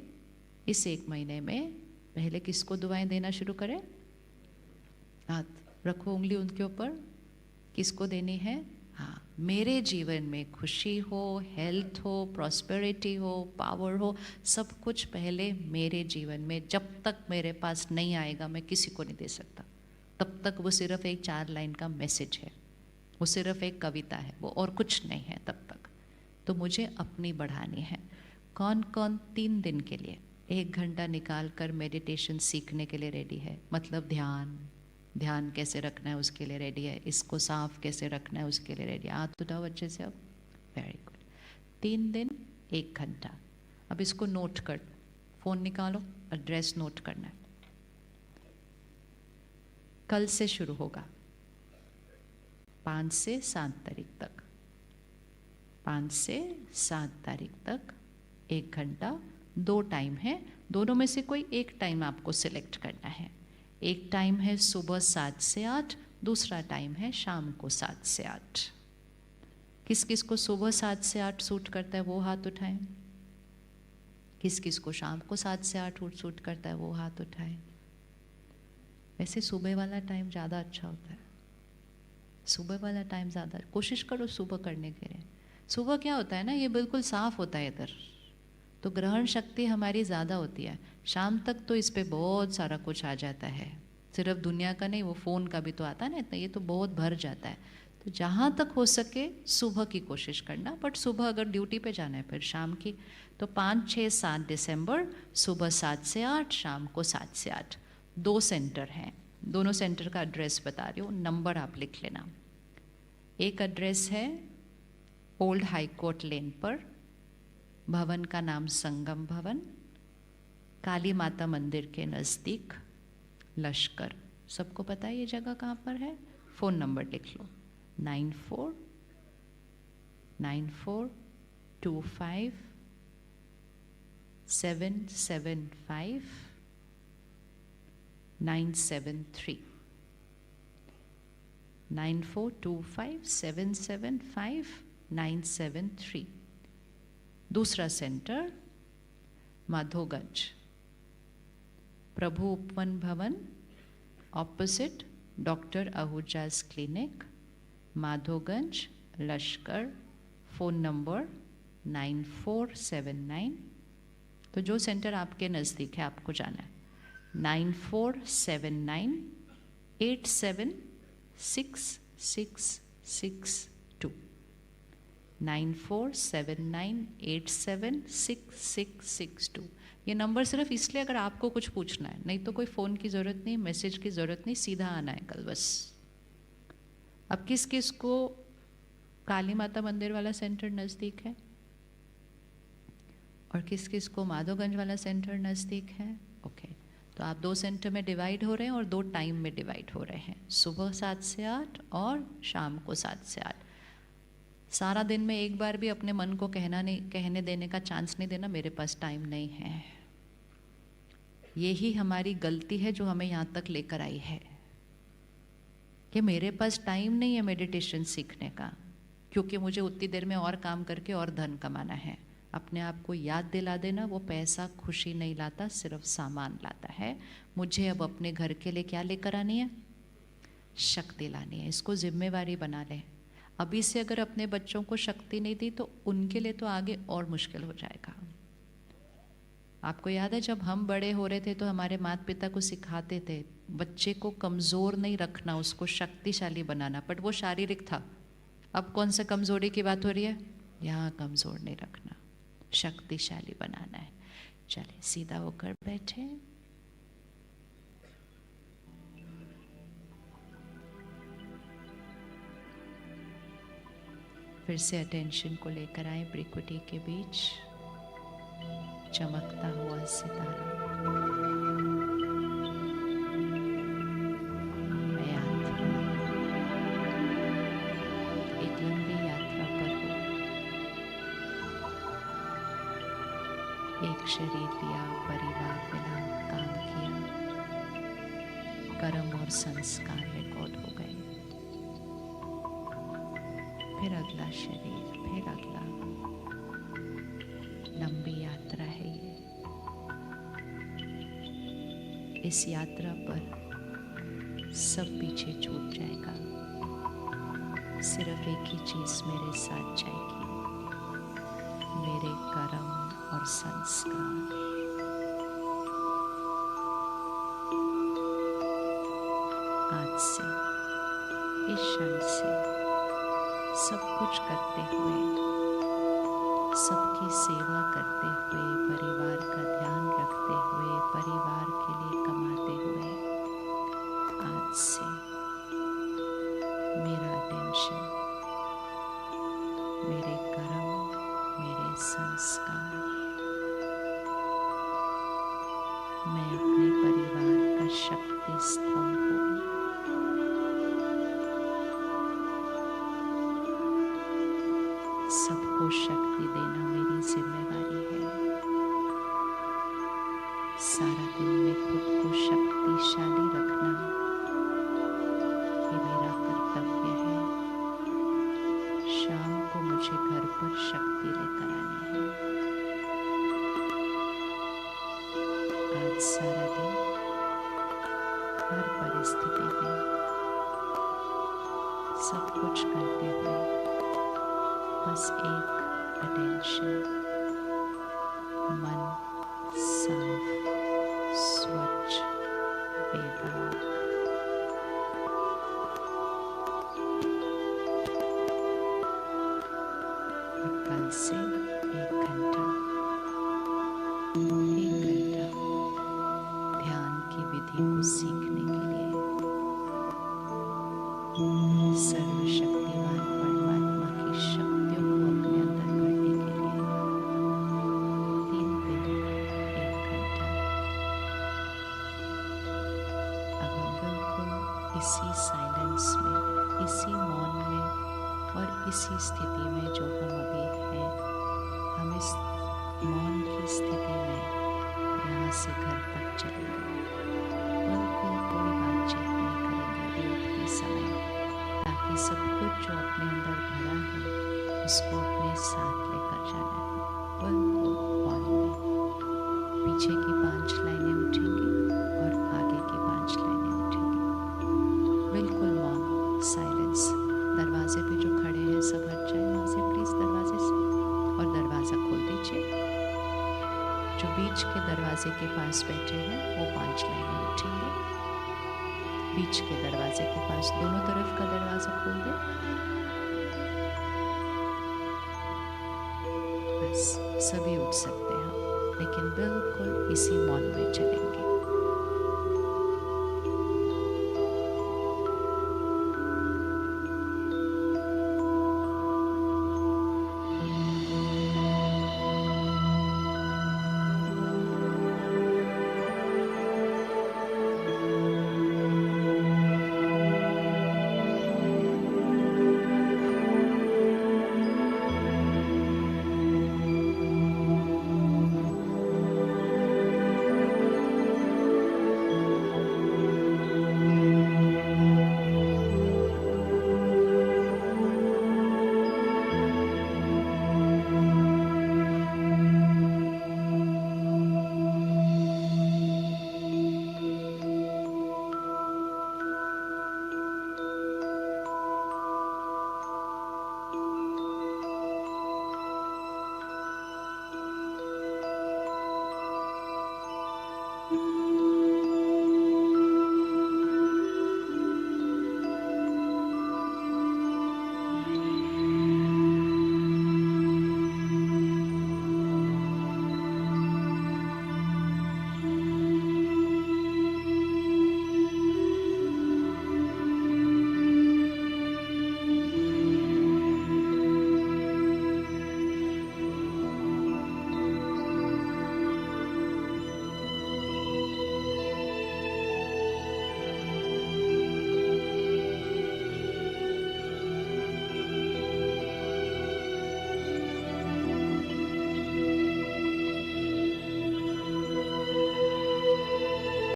इस 1 महीने में पहले किसको दुआएं देना शुरू करें? हाथ रखो, उंगली उनके ऊपर। किसको देनी है? हाँ, मेरे जीवन में खुशी हो, हेल्थ हो, प्रॉस्पेरिटी हो, पावर हो, सब कुछ पहले मेरे जीवन में। जब तक मेरे पास नहीं आएगा मैं किसी को नहीं दे सकता। तब तक वो सिर्फ एक 4 लाइन का मैसेज है, वो सिर्फ एक कविता है, वो और कुछ नहीं है तब तक। तो मुझे अपनी बढ़ानी है। कौन कौन 3 दिन के लिए 1 घंटा निकाल कर मेडिटेशन सीखने के लिए रेडी है? मतलब ध्यान कैसे रखना है उसके लिए रेडी है, इसको साफ कैसे रखना है उसके लिए रेडी है। हाथ उठाओ अच्छे से अब। Very good. 3 दिन 1 घंटा। अब इसको नोट कर, फोन निकालो, एड्रेस नोट करना है। कल से शुरू होगा, 5 से 7 तारीख तक। 5 से 7 तारीख तक 1 घंटा। 2 टाइम है, दोनों में से कोई एक टाइम आपको सिलेक्ट करना है। एक टाइम है सुबह 7 से 8, दूसरा टाइम है शाम को 7 से 8। किस किस को सुबह 7 से 8 सूट करता है वो हाथ उठाएं। किस किस को शाम को 7 से 8 सूट करता है वो हाथ उठाएं। वैसे सुबह वाला टाइम ज़्यादा अच्छा होता है, सुबह वाला टाइम ज़्यादा। कोशिश करो सुबह करने के लिए। सुबह क्या होता है ना, ये बिल्कुल साफ होता है इधर, तो ग्रहण शक्ति हमारी ज़्यादा होती है। शाम तक तो इस पे बहुत सारा कुछ आ जाता है, सिर्फ दुनिया का नहीं, वो फ़ोन का भी तो आता है ना इतना, ये तो बहुत भर जाता है। तो जहाँ तक हो सके सुबह की कोशिश करना, बट सुबह अगर ड्यूटी पे जाना है फिर शाम की। तो 5, 6, 7 दिसंबर सुबह 7 से 8, शाम को 7 से 8। 2 सेंटर हैं, दोनों सेंटर का एड्रेस बता रही हूँ, नंबर आप लिख लेना। एक एड्रेस है ओल्ड हाई कोर्ट लेन पर, भवन का नाम संगम भवन, काली माता मंदिर के नज़दीक, लश्कर। सबको पता है ये जगह कहाँ पर है? फ़ोन नंबर लिख लो, 942425775973। 9425775973। दूसरा सेंटर माधोगंज, प्रभु उपवन भवन ऑपोजिट डॉक्टर आहूजाज क्लिनिक, माधोगंज, लश्कर। Phone number 9479। तो जो सेंटर आपके नज़दीक है आपको जाना है, 9479876662। 9479876662। ये नंबर सिर्फ इसलिए अगर आपको कुछ पूछना है, नहीं तो कोई फ़ोन की ज़रूरत नहीं, मैसेज की ज़रूरत नहीं, सीधा आना है कल बस। अब किस किस को काली माता मंदिर वाला सेंटर नज़दीक है और किस किस को माधोगंज वाला सेंटर नज़दीक है? ओके, तो आप 2 सेंटर में डिवाइड हो रहे हैं और 2 टाइम में डिवाइड हो रहे हैं, सुबह 7 से 8 और शाम को 7 से 8। सारा दिन में एक बार भी अपने मन को कहने देने का चांस नहीं देना मेरे पास टाइम नहीं है। यही हमारी गलती है जो हमें यहाँ तक लेकर आई है कि मेरे पास टाइम नहीं है मेडिटेशन सीखने का, क्योंकि मुझे उतनी देर में और काम करके और धन कमाना है। अपने आप को याद दिला देना, वो पैसा खुशी नहीं लाता, सिर्फ सामान लाता है। मुझे अब अपने घर के लिए क्या लेकर आनी है? शक्ति लानी है। इसको जिम्मेवारी बना लें। अभी से अगर अपने बच्चों को शक्ति नहीं दी तो उनके लिए तो आगे और मुश्किल हो जाएगा। आपको याद है जब हम बड़े हो रहे थे तो हमारे माता पिता को सिखाते थे बच्चे को कमज़ोर नहीं रखना, उसको शक्तिशाली बनाना, बट वो शारीरिक था। अब कौन सा कमज़ोरी की बात हो रही है? यहाँ कमज़ोर नहीं रखना, शक्तिशाली बनाना है। चलिए सीधा होकर बैठे। फिर से अटेंशन को लेकर आए भ्रिकुटी के बीच, चमकता हुआ सितारा। मैं यात्रा, एक लंबी यात्रा पर हूँ। एक शरीर लिया, परिवार मिला, काम किया, कर्म और संस्कार रिकॉर्ड हो गए। फिर अगला शरीर, फिर अगला। लंबी यात्रा है ये। इस यात्रा पर सब पीछे छूट जाएगा। सिर्फ एक ही चीज मेरे साथ जाएगी, मेरे कर्म और संस्कार। आज से, इस क्षण से सब कुछ करते हुए, सबकी सेवा करते हुए, परिवार का ध्यान रखते हुए, परिवार के लिए कमाते हुए, आज से मेरा अटेंशन, मेरे कर्म, मेरे संस्कार, मैं अपने परिवार का शक्ति स्तंभ हूँ। सबको शक्ति देना मेरी जिम्मेवारी है। सारा दिन में खुद को शक्तिशाली रखना ये मेरा कर्तव्य है। शाम को मुझे घर पर शक्ति लेकर आनी है। आज सारा दिन हर परिस्थिति में सब कुछ करते हुए बस एक अटेंशन, मन साफ, स्वच्छ, बेदाग। और कल से एक घंटा ध्यान की विधि को सीखने के लिए सर्वशक्तिमान परमात्मा की शक्तियों को अपने अंदर भरने के लिए 3 दिन 1 घंटा। अब हम बिल्कुल इसी साइलेंस में, इसी मौन में और इसी स्थिति में जो हम अभी हैं, हम इस मौन की स्थिति में यहाँ से घर तक चलेंगे। बिल्कुल कोई बातचीत नहीं करेंगे अभी उठते समय, ताकि सब कुछ जो अपने अंदर भरा है उसको अपने साथ लेकर जाना है। बिल्कुल मौन में पीछे की 5 लाइनें उठेंगी और आगे की 5 लाइनें उठेंगी। बिल्कुल मौन, साइलेंस। दरवाजे पे जो खड़े हैं सब हट जाए वहाँ से प्लीज, दरवाजे से, और दरवाज़ा खोल दीजिए। जो बीच के दरवाजे के पास बैठे हैं वो 5 लाइनें उठेंगे। बीच के दरवाजे के पास दोनों तरफ का दरवाजा खोल दें। बस सभी उठ सकते हैं, लेकिन बिल्कुल इसी मौन में चलेंगे।